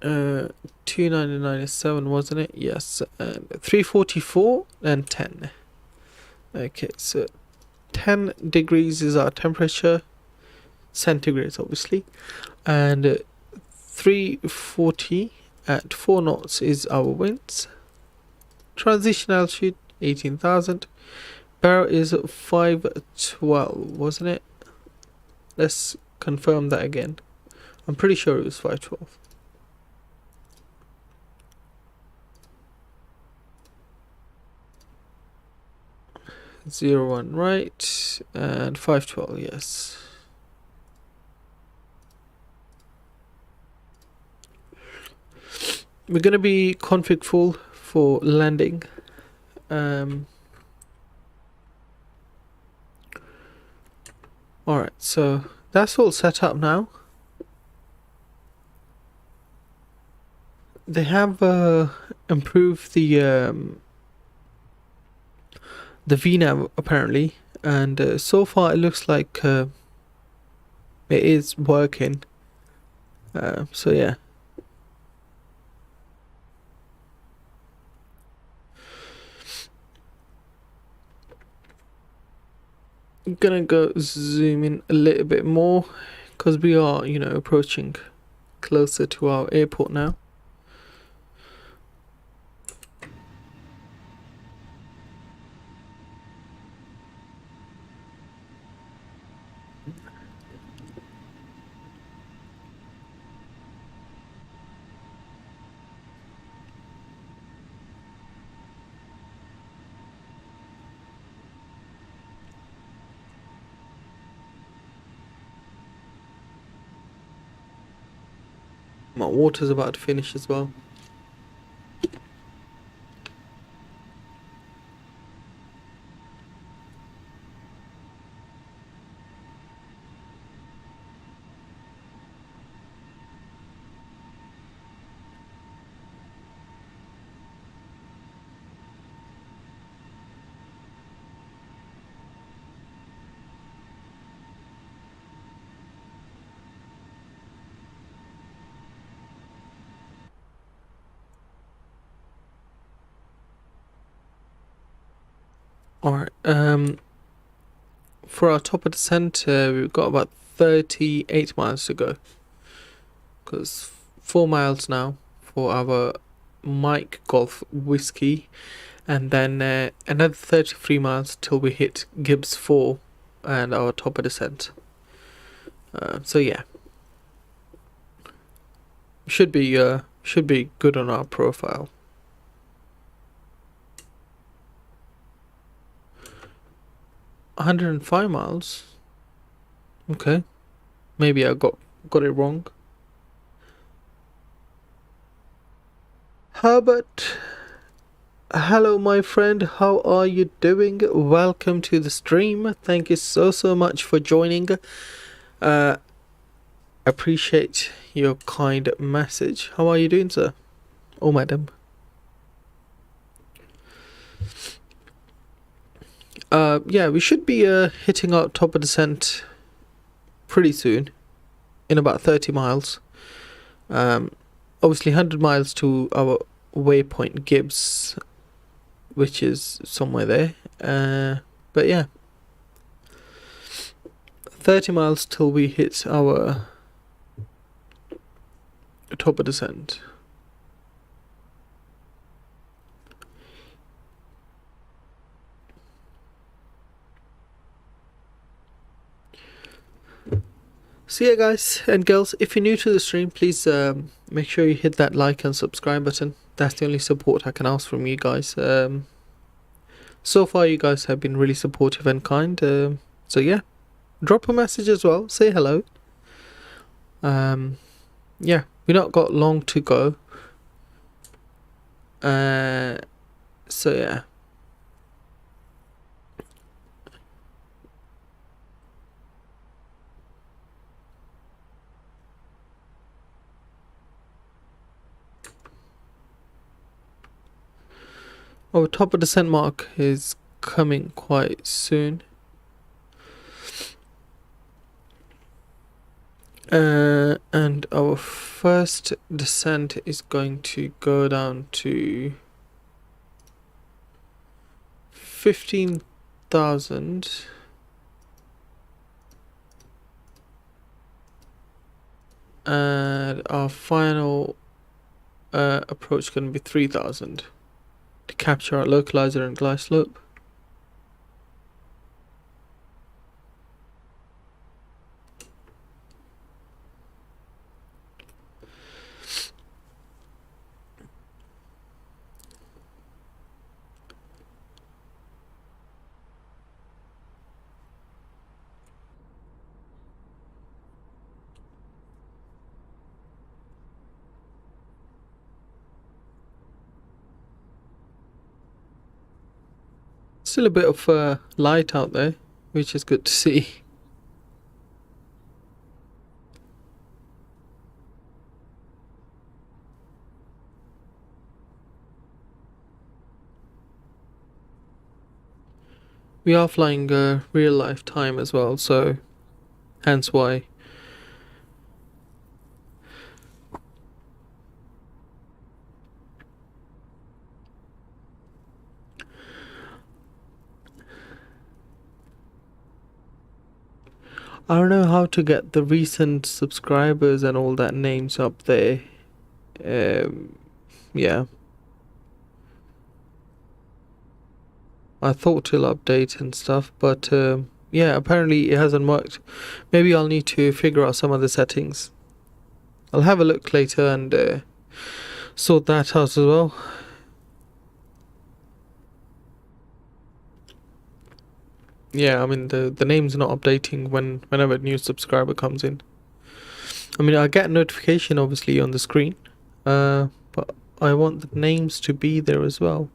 2997, wasn't it? Yes. And 344 and 10. Okay, so 10 degrees is our temperature, centigrades obviously, and 340 at 4 knots is our winds. Transition altitude 18,000. Barrel is 512, wasn't it? Let's confirm that again. I'm pretty sure it was 512. Zero 01 right and 512, yes. We're gonna be config full for landing. Alright, so that's all set up now. They have improved the VNAV apparently, and so far it looks like it is working. So yeah. I'm gonna go zoom in a little bit more because we are, approaching closer to our airport now. My water's about to finish as well. Alright, for our top of descent, we've got about 38 miles to go. Because 4 miles now for our Mike Golf Whiskey, and then another 33 miles till we hit Gibbs 4 and our top of descent. So yeah, should be good on our profile. $105 miles. Okay, maybe I got it wrong. Herbert, hello my friend, how are you doing? Welcome to the stream. Thank you so much for joining. Appreciate your kind message. How are you doing, sir? Oh, madam. Yeah, we should be hitting our top of descent pretty soon, in about 30 miles. Obviously 100 miles to our waypoint Gibbs, which is somewhere there. But yeah, 30 miles till we hit our top of descent. So yeah, guys and girls, if you're new to the stream, please make sure you hit that like and subscribe button. That's the only support I can ask from you guys. So far you guys have been really supportive and kind. So yeah, drop a message as well, say hello. Yeah, we not got long to go. So yeah. Our top of descent mark is coming quite soon. And our first descent is going to go down to 15,000. And our final approach is going to be 3,000 to capture our localizer and glide slope. Still a bit of light out there, which is good to see. We are flying real life time as well, so hence why. I don't know how to get the recent subscribers and all that names up there. Yeah. I thought to update and stuff, but yeah, apparently it hasn't worked. Maybe I'll need to figure out some other settings. I'll have a look later and sort that out as well. Yeah, I mean the name's not updating whenever a new subscriber comes in. I mean, I get a notification obviously on the screen, but I want the names to be there as well.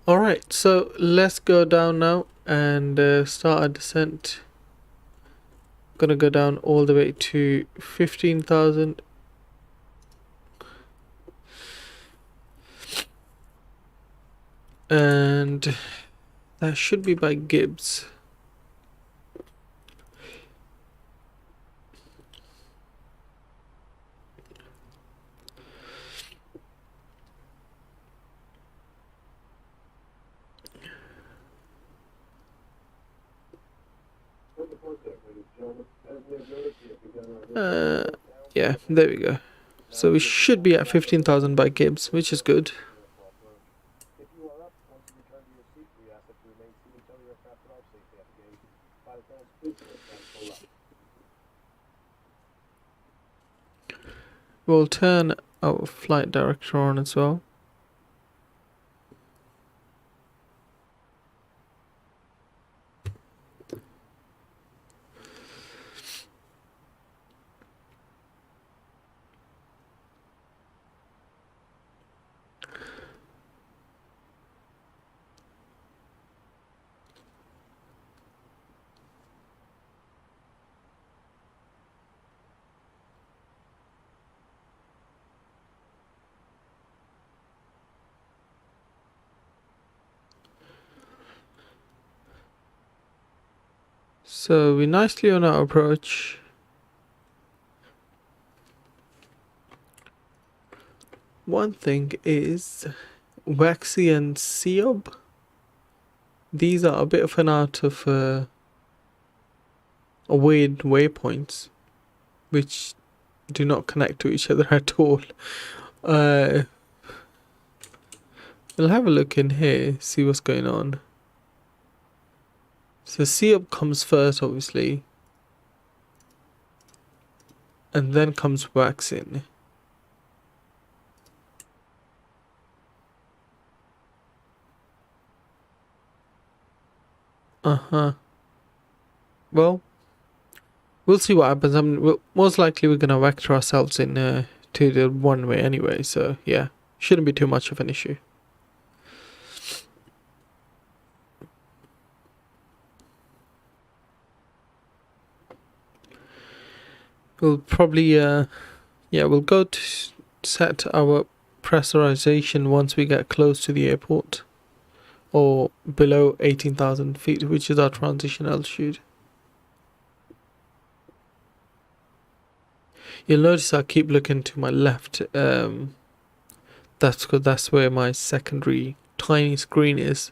Alright, so let's go down now and start our descent. Gonna go down all the way to 15,000. And that should be by Gibbs. Yeah, there we go. So we should be at 15,000 by Gibbs, which is good. We'll turn our flight director on as well. So we're nicely on our approach. One thing is Waxy and Seob. These are a bit of an out of a weird waypoints, which do not connect to each other at all. We'll have a look in here, see what's going on. So Seob comes first, obviously, and then comes Waxin. Well, we'll see what happens. I mean, most likely we're gonna vector ourselves in to the one way anyway. So yeah, shouldn't be too much of an issue. We'll probably we'll go to set our pressurization once we get close to the airport, or below 18,000 feet, which is our transition altitude. You'll notice I keep looking to my left. That's because that's where my secondary tiny screen is.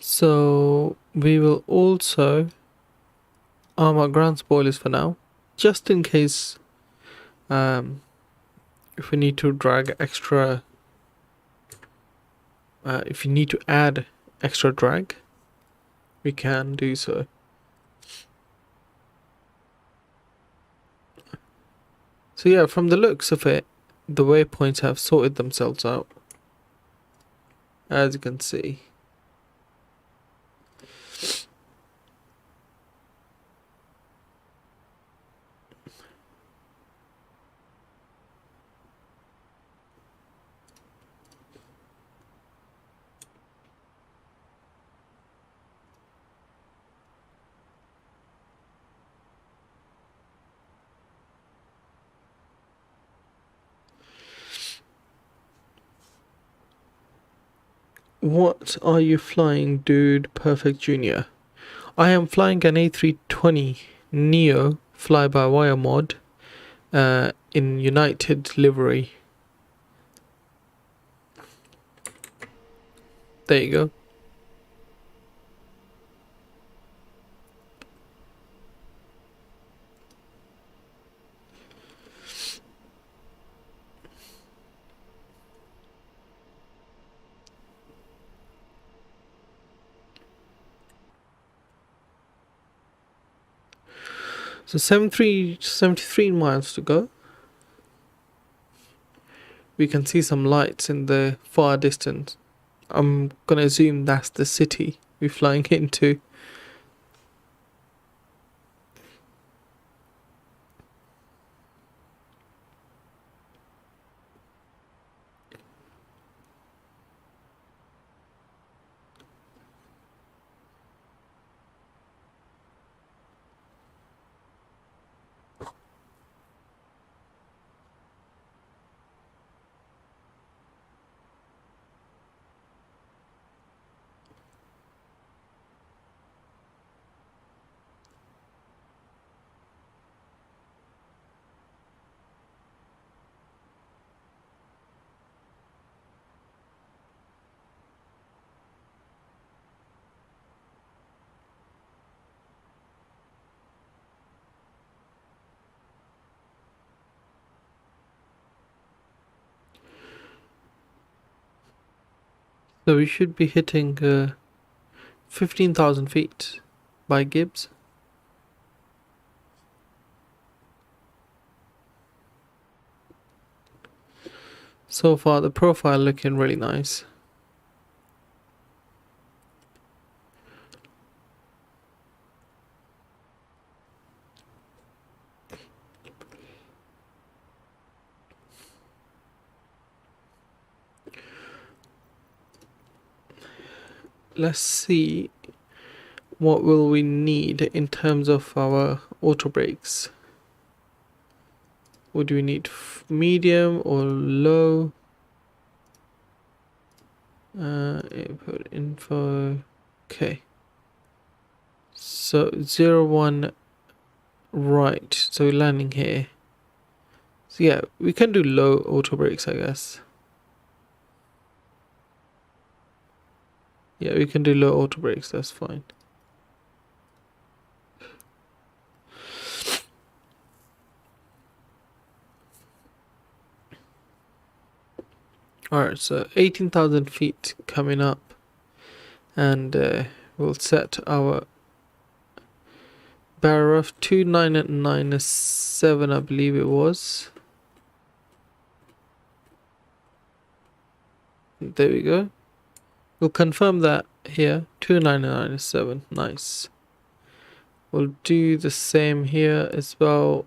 So we will also arm our ground spoilers for now, just in case if we need to drag extra, if you need to add extra drag, we can do so. So yeah, from the looks of it, the waypoints have sorted themselves out, as you can see. What are you flying, dude? Perfect Junior. I am flying an A320 Neo fly-by-wire mod in United livery. There you go. So 73 miles to go. We can see some lights in the far distance. I'm gonna assume that's the city we're flying into. So we should be hitting 15,000 feet by Gibbs. So far the profile looking really nice. Let's see what will we need in terms of our auto brakes. Would we need medium or low? Input info. Okay. So 01 right. So we're landing here. So yeah, we can do low auto brakes, I guess. Yeah, we can do low auto brakes, that's fine. Alright, so 18,000 feet coming up, and we'll set our barrel of 299.7, I believe it was. There we go. We'll confirm that here, 299.7, nice. We'll do the same here as well.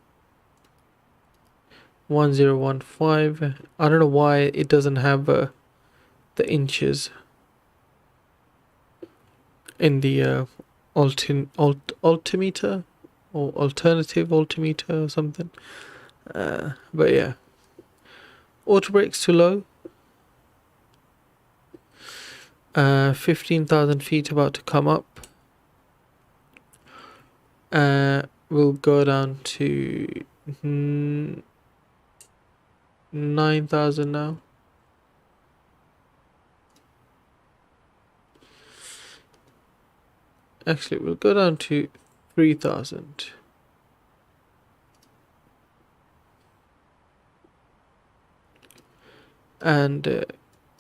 1015. I don't know why it doesn't have the inches in the altimeter or alternative altimeter or something. But yeah, auto brakes too low. 15,000 feet about to come up. We'll go down to 9,000 now. Actually, we'll go down to 3,000. And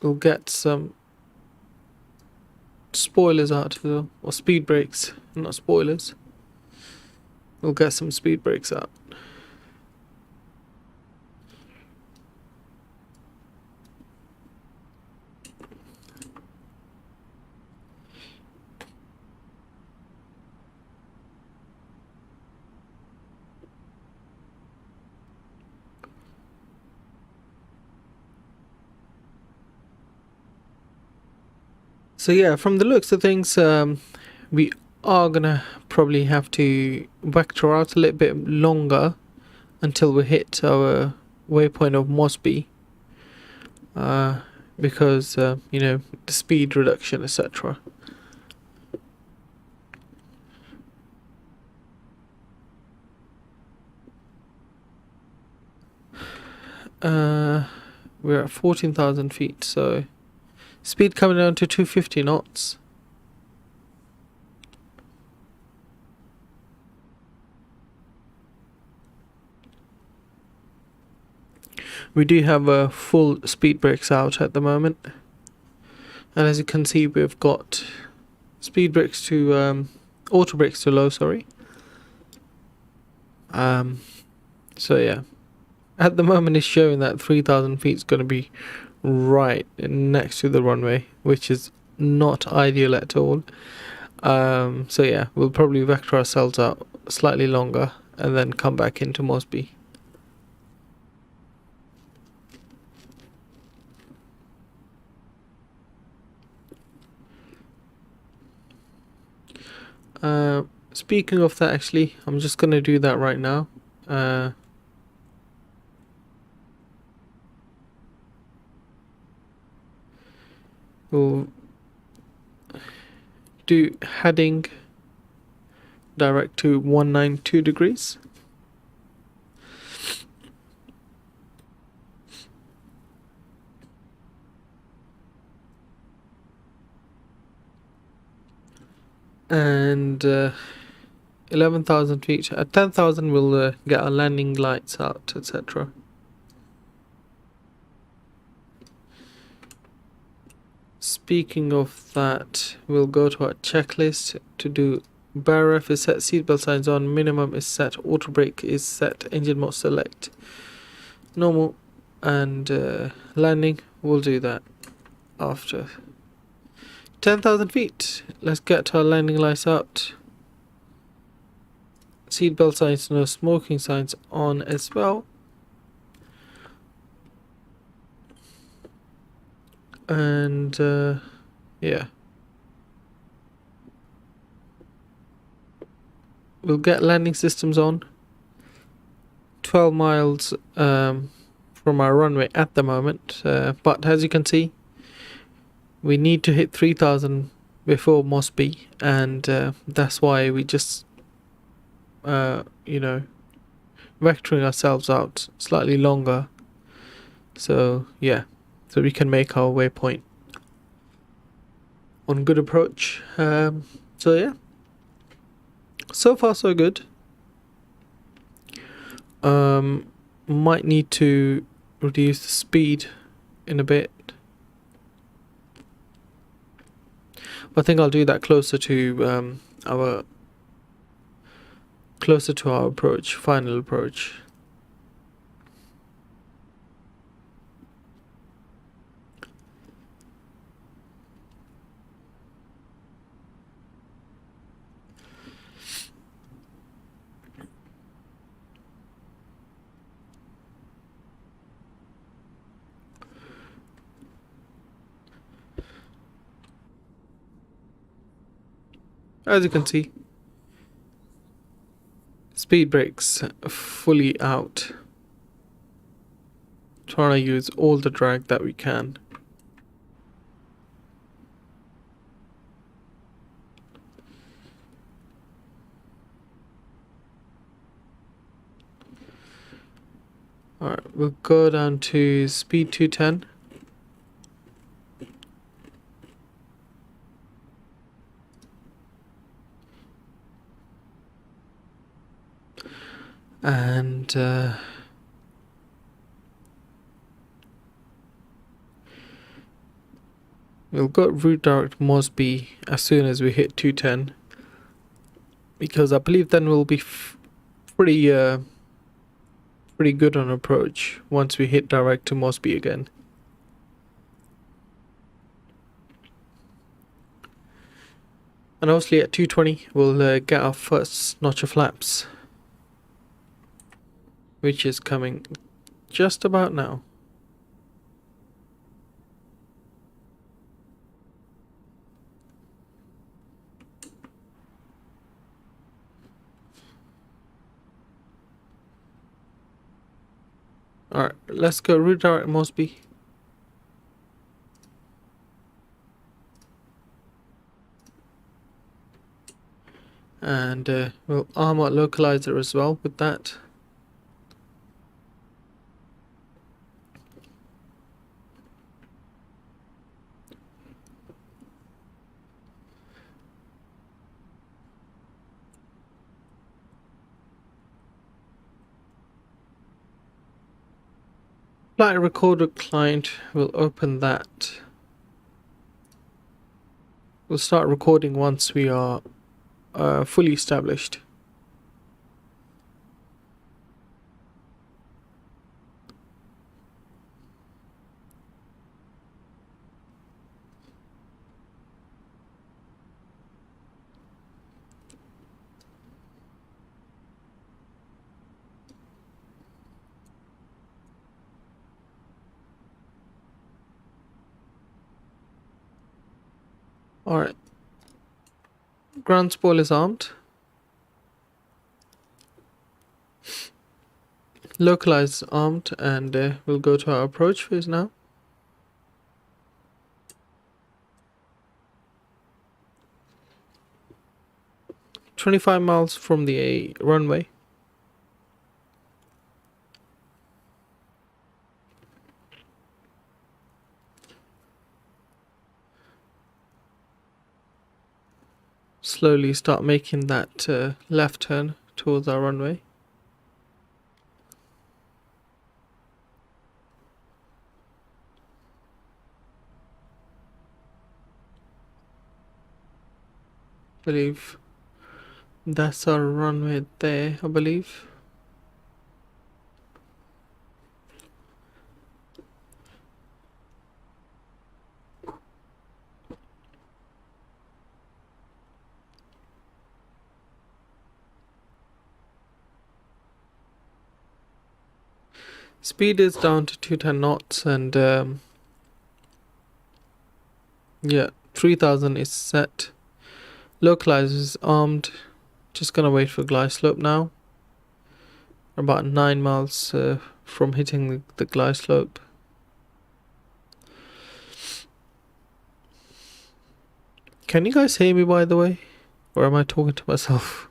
we'll get some spoilers out as well, or speed brakes, not spoilers. We'll get some speed brakes out. So yeah, from the looks of things, we are gonna probably have to vector out a little bit longer until we hit our waypoint of Mosby. because you know, the speed reduction, etc. We're at 14,000 feet, so speed coming down to 250 knots. We do have full speed brakes out at the moment, and as you can see, we've got speed brakes to auto brakes to low. Sorry. So yeah, at the moment it's showing that 3,000 feet is going to be right next to the runway, which is not ideal at all. So yeah, we'll probably vector ourselves out slightly longer and then come back into Mosby. Speaking of that, actually, I'm just gonna do that right now. We'll do heading direct to 192 degrees. And 11,000 feet. At 10,000 we'll get our landing lights out, etc. Speaking of that, we'll go to our checklist to do bar ref is set, seatbelt signs on, minimum is set, auto brake is set, engine mode select, normal, and landing. We'll do that after 10,000 feet. Let's get our landing lights out. Seatbelt signs, no smoking signs on as well. And yeah, we'll get landing systems on. 12 miles from our runway at the moment, but as you can see, we need to hit 3,000 before Mosby, and that's why we just you know, vectoring ourselves out slightly longer, so yeah, so we can make our waypoint on good approach. So yeah, so far so good. Might need to reduce the speed in a bit, but I think I'll do that closer to our approach, final approach. As you can see, speed brakes fully out. Trying to use all the drag that we can. Alright, we'll go down to speed 210. And we'll go route direct Mosby as soon as we hit 210, because I believe then we'll be pretty good on approach once we hit direct to Mosby again. And obviously at 220 we'll get our first notch of flaps, which is coming just about now. Alright, let's go redirect Mosby. and we'll arm our localizer as well with that. Flight recorder client, will open that. We'll start recording once we are fully established. Alright. Ground spoil is armed. Localize armed, and we'll go to our approach phase now. "25 miles from the runway. Slowly start making that left turn towards our runway. Believe that's our runway there, I believe. Speed is down to 210 knots, and yeah, 3000 is set. Localizer is armed. Just gonna wait for glide slope now. About 9 miles from hitting the glide slope. Can you guys hear me, by the way? Or am I talking to myself?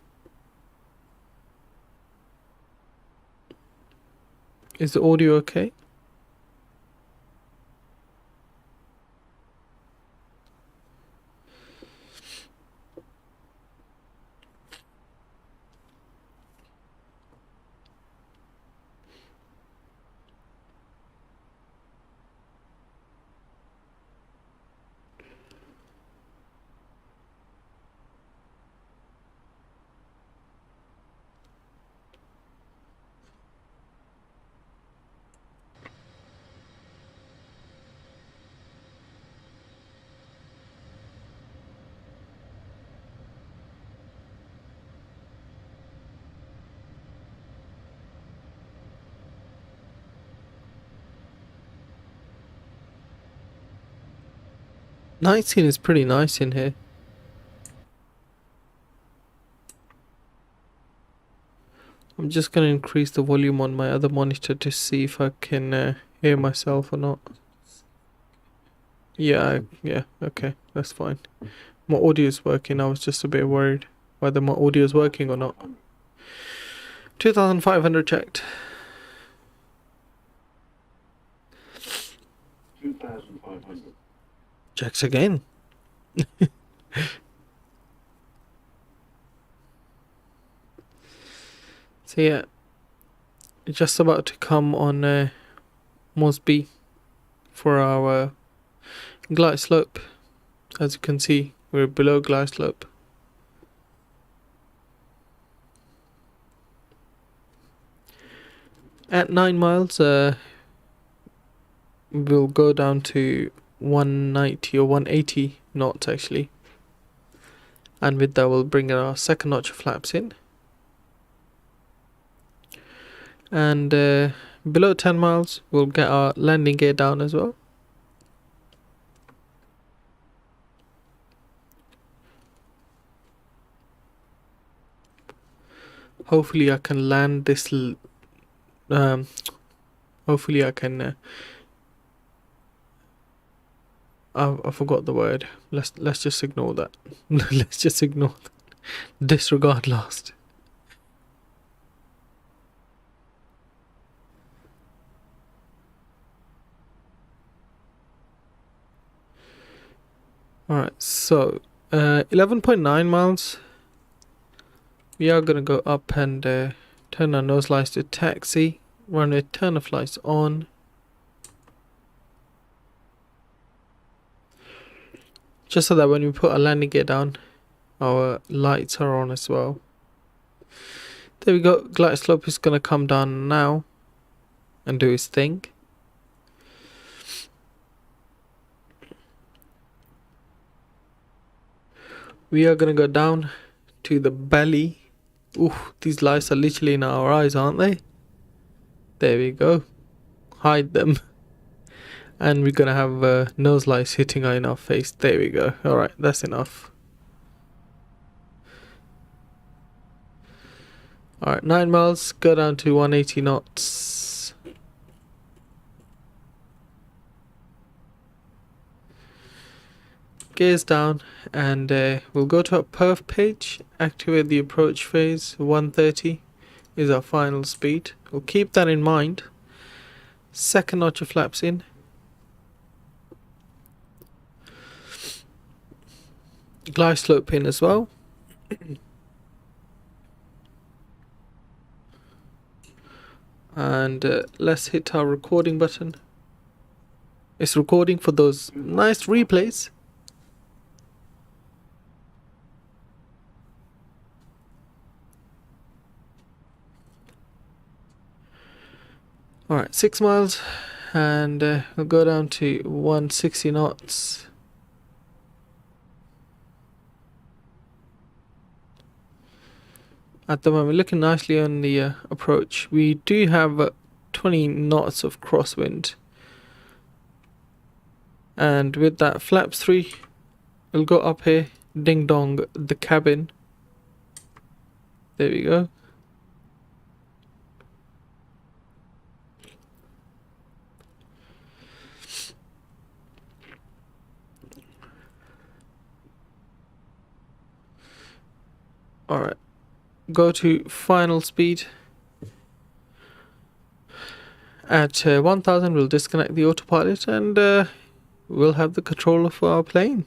Is the audio okay? Night scene is pretty nice in here. I'm just gonna increase the volume on my other monitor to see if I can hear myself or not. Yeah, okay, that's fine. My audio is working. I was just a bit worried whether my audio is working or not. 2500 checked. 2500. Checks again. So yeah, just about to come on Mosby for our glide slope. As you can see, we're below glide slope. At 9 miles, we'll go down to 190 or 180 knots actually, and with that we'll bring our second notch of flaps in, and below 10 miles we'll get our landing gear down as well. Hopefully I can land this hopefully I can I forgot the word. Let's just ignore that. Let's just ignore that. Disregard last. Alright, so 11.9 miles. We are gonna go up and turn our nose lights to taxi. Runway turn of lights on. Just so that when we put our landing gear down, our lights are on as well. There we go. Glide slope is gonna come down now and do its thing. We are gonna go down to the belly. Ooh, these lights are literally in our eyes, aren't they? There we go. Hide them. And we're gonna have nose lights hitting in our face. There we go. Alright, that's enough. Alright, 9 miles, go down to 180 knots. Gears down, and we'll go to our perf page, activate the approach phase. 130 is our final speed. We'll keep that in mind. Second notch of flaps in. Glide slope in as well. And let's hit our recording button. It's recording for those nice replays. Alright, 6 miles, and we'll go down to 160 knots. At the moment, looking nicely on the approach. We do have 20 knots of crosswind. And with that, flaps 3, we'll go up here, ding dong the cabin. There we go. Alright, go to final speed. At 1000 we'll disconnect the autopilot and we'll have the control of our plane.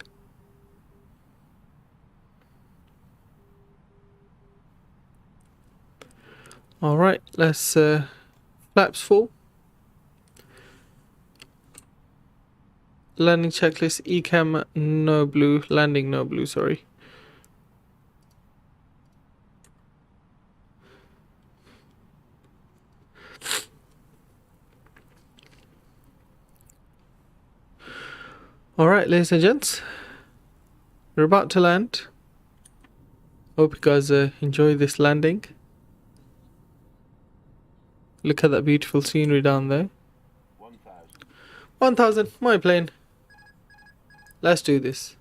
Alright, let's flaps full. Landing checklist, ECAM no blue, landing no blue, sorry. Alright, ladies and gents, we're about to land. Hope you guys enjoy this landing. Look at that beautiful scenery down there. 1000, my plane. Let's do this.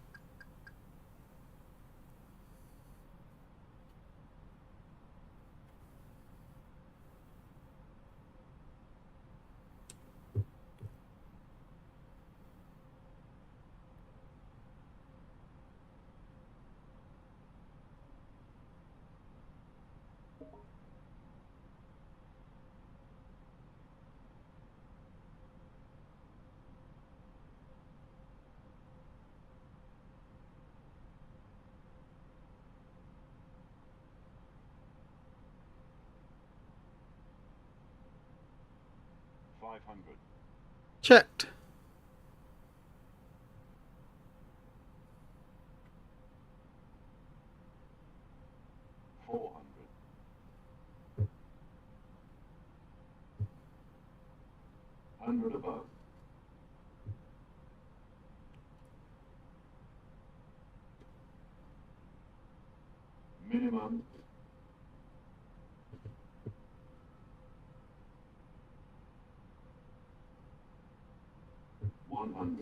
Checked. Above. Minimum. $100.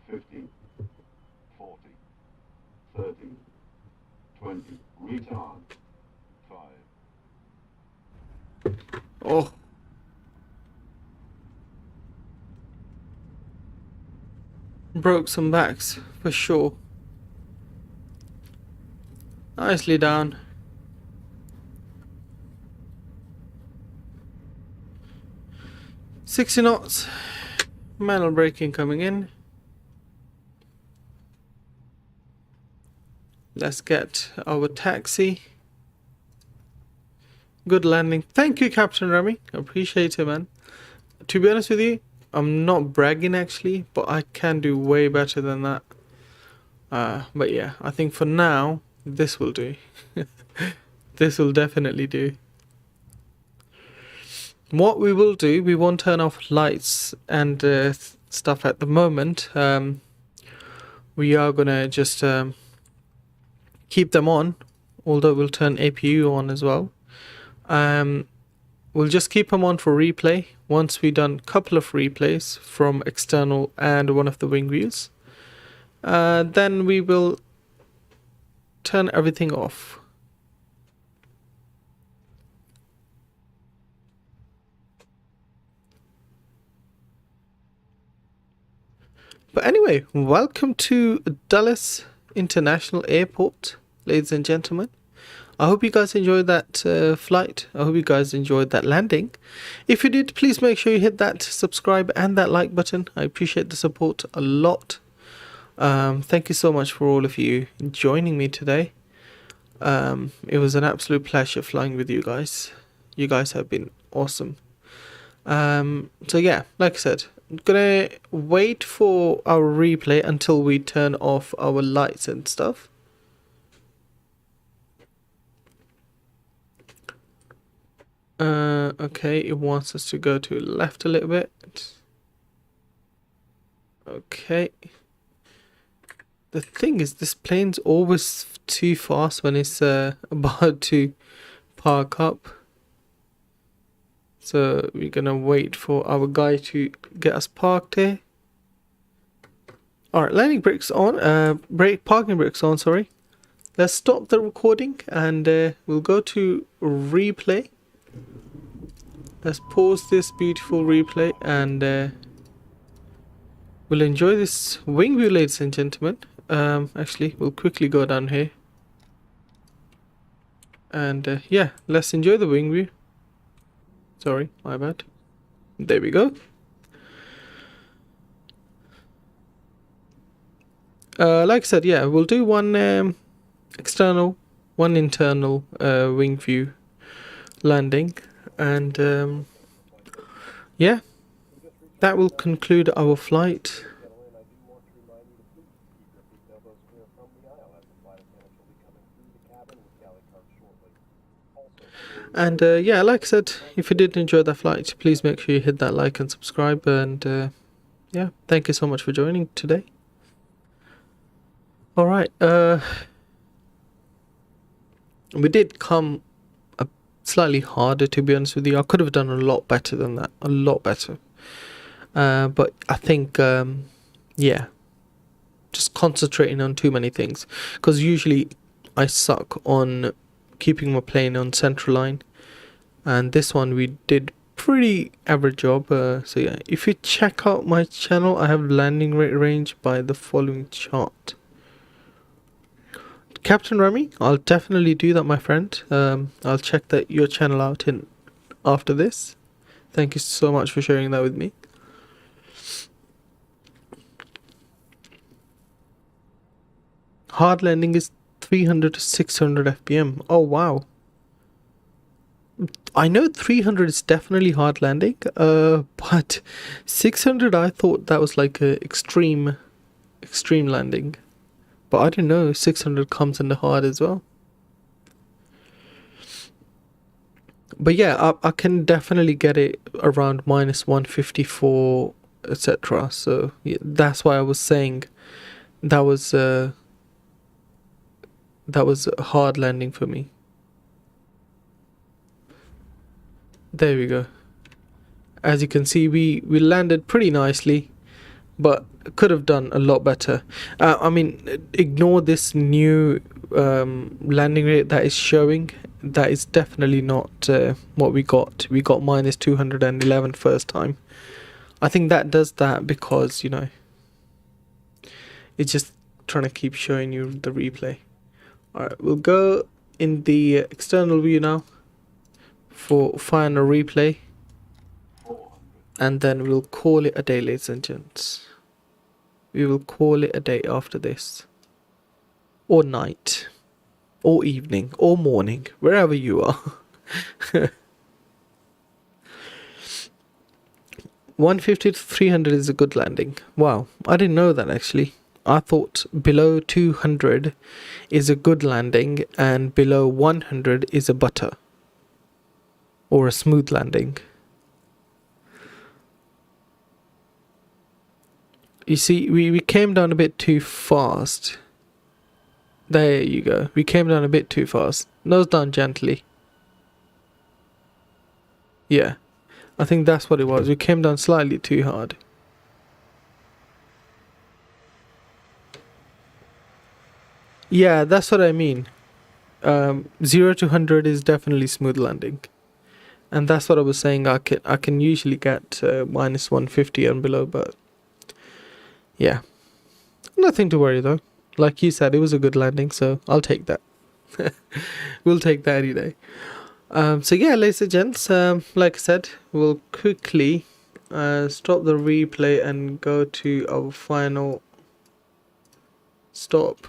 50, 40, 30, 20, retard. 5. Oh. broke some backs for sure. Nicely down. "60 knots. Manual braking coming in. Let's get our taxi. Good landing. Thank you, Captain Remy. Appreciate it, man. To be honest with you, I'm not bragging actually, but I can do way better than that. But yeah, I think for now, this will do. This will definitely do. What we will do, we won't turn off lights and stuff at the moment. We are gonna just keep them on, although we'll turn APU on as well. We'll just keep them on for replay. Once we've done a couple of replays from external and one of the wing views, then we will turn everything off. But anyway, welcome to Dulles International Airport, ladies and gentlemen. I hope you guys enjoyed that flight. I hope you guys enjoyed that landing. If you did, please make sure you hit that subscribe and that like button. I appreciate the support a lot. Thank you so much for all of you joining me today. It was an absolute pleasure flying with you guys. You guys have been awesome. So yeah, like I said, I'm gonna wait for our replay until we turn off our lights and stuff. Okay, it wants us to go to left a little bit. Okay. The thing is, this plane's always too fast when it's about to park up. So we're gonna wait for our guy to get us parked here. Alright, landing brakes on, parking brakes on, sorry. Let's stop the recording and we'll go to replay. Let's pause this beautiful replay and we'll enjoy this wing view, ladies and gentlemen. Actually, we'll quickly go down here. And yeah, let's enjoy the wing view. Sorry, my bad. There we go. Like I said, yeah, we'll do one external, one internal wing view landing. And yeah, that will conclude our flight. And yeah, like I said, if you did enjoy that flight, please make sure you hit that like and subscribe. And yeah, thank you so much for joining today. Alright, we did come slightly harder, to be honest with you. I could have done a lot better than that, a lot better. But I think, yeah, just concentrating on too many things. Because usually I suck on keeping my plane on central line. And this one we did pretty average job. So yeah, if you check out my channel, I have landing rate range by the following chart. Captain Remy, I'll definitely do that, my friend. I'll check your channel out after this. Thank you so much for sharing that with me. Hard landing is 300 to 600 FPM. Oh wow. I know 300 is definitely hard landing, but 600 I thought that was like a extreme landing. But I don't know, 600 comes in the hard as well. But yeah, I can definitely get it around minus 154, etc. So yeah, that's why I was saying that was a hard landing for me. There we go. As you can see, we landed pretty nicely, but could have done a lot better. I mean, ignore this new landing rate that is showing. That is definitely not what we got. We got minus 211 first time. I think that does that because, you know, It's just trying to keep showing you the replay. Alright, we'll go in the external view now for final replay, 400, and then we'll call it a day, ladies and gents. We will call it a day after this, or night, or evening, or morning, wherever you are. 150 to 300 is a good landing. Wow, I didn't know that actually. I thought below 200 is a good landing and below 100 is a butter or a smooth landing. You see, we came down a bit too fast. There you go. We came down a bit too fast. Nose down gently. Yeah, I think that's what it was. We came down slightly too hard. Yeah, that's what I mean. 0 to 100 is definitely smooth landing. And that's what I was saying. I can usually get minus 150 and below, but yeah, nothing to worry though. Like you said, it was a good landing, so I'll take that. We'll take that any day. So yeah, ladies and gents, like I said, we'll quickly stop the replay and go to our final stop.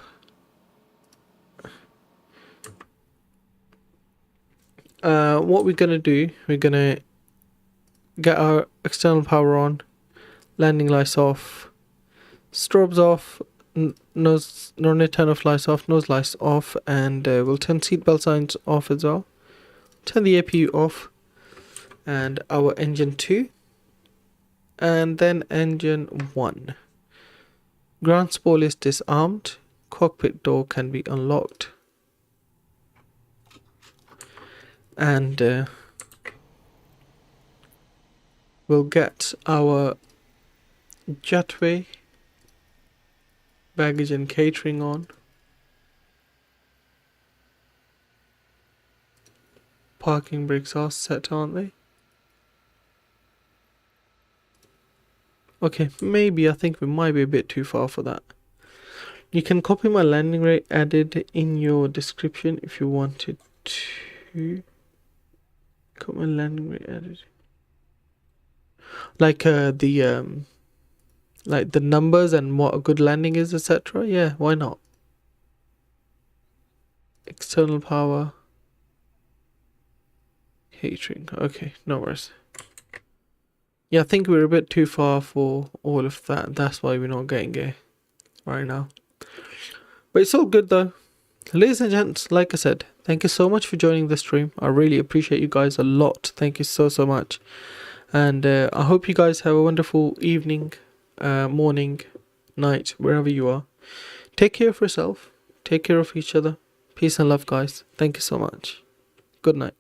What we're gonna do, we're gonna get our external power on, landing lights off, strobes off, nose turn off lights off, nose lights off, and we'll turn seatbelt signs off as well. Turn the APU off, and our engine 2, and then engine 1. Ground spool is disarmed. Cockpit door can be unlocked. And we'll get our jetway, baggage and catering on. Parking brakes are set, aren't they? Okay, maybe I think we might be a bit too far for that. You can copy my landing rate added in your description if you wanted to. Got my landing rate added. Like the numbers and what a good landing is, etc. Yeah, why not? External power. Catering. Okay, no worries. Yeah, I think we're a bit too far for all of that. That's why we're not getting it right now. But it's all good though. Ladies and gents, like I said, thank you so much for joining the stream. I really appreciate you guys a lot. Thank you so much. And I hope you guys have a wonderful evening, morning, night, wherever you are. Take care of yourself. Take care of each other. Peace and love, guys. Thank you so much. Good night.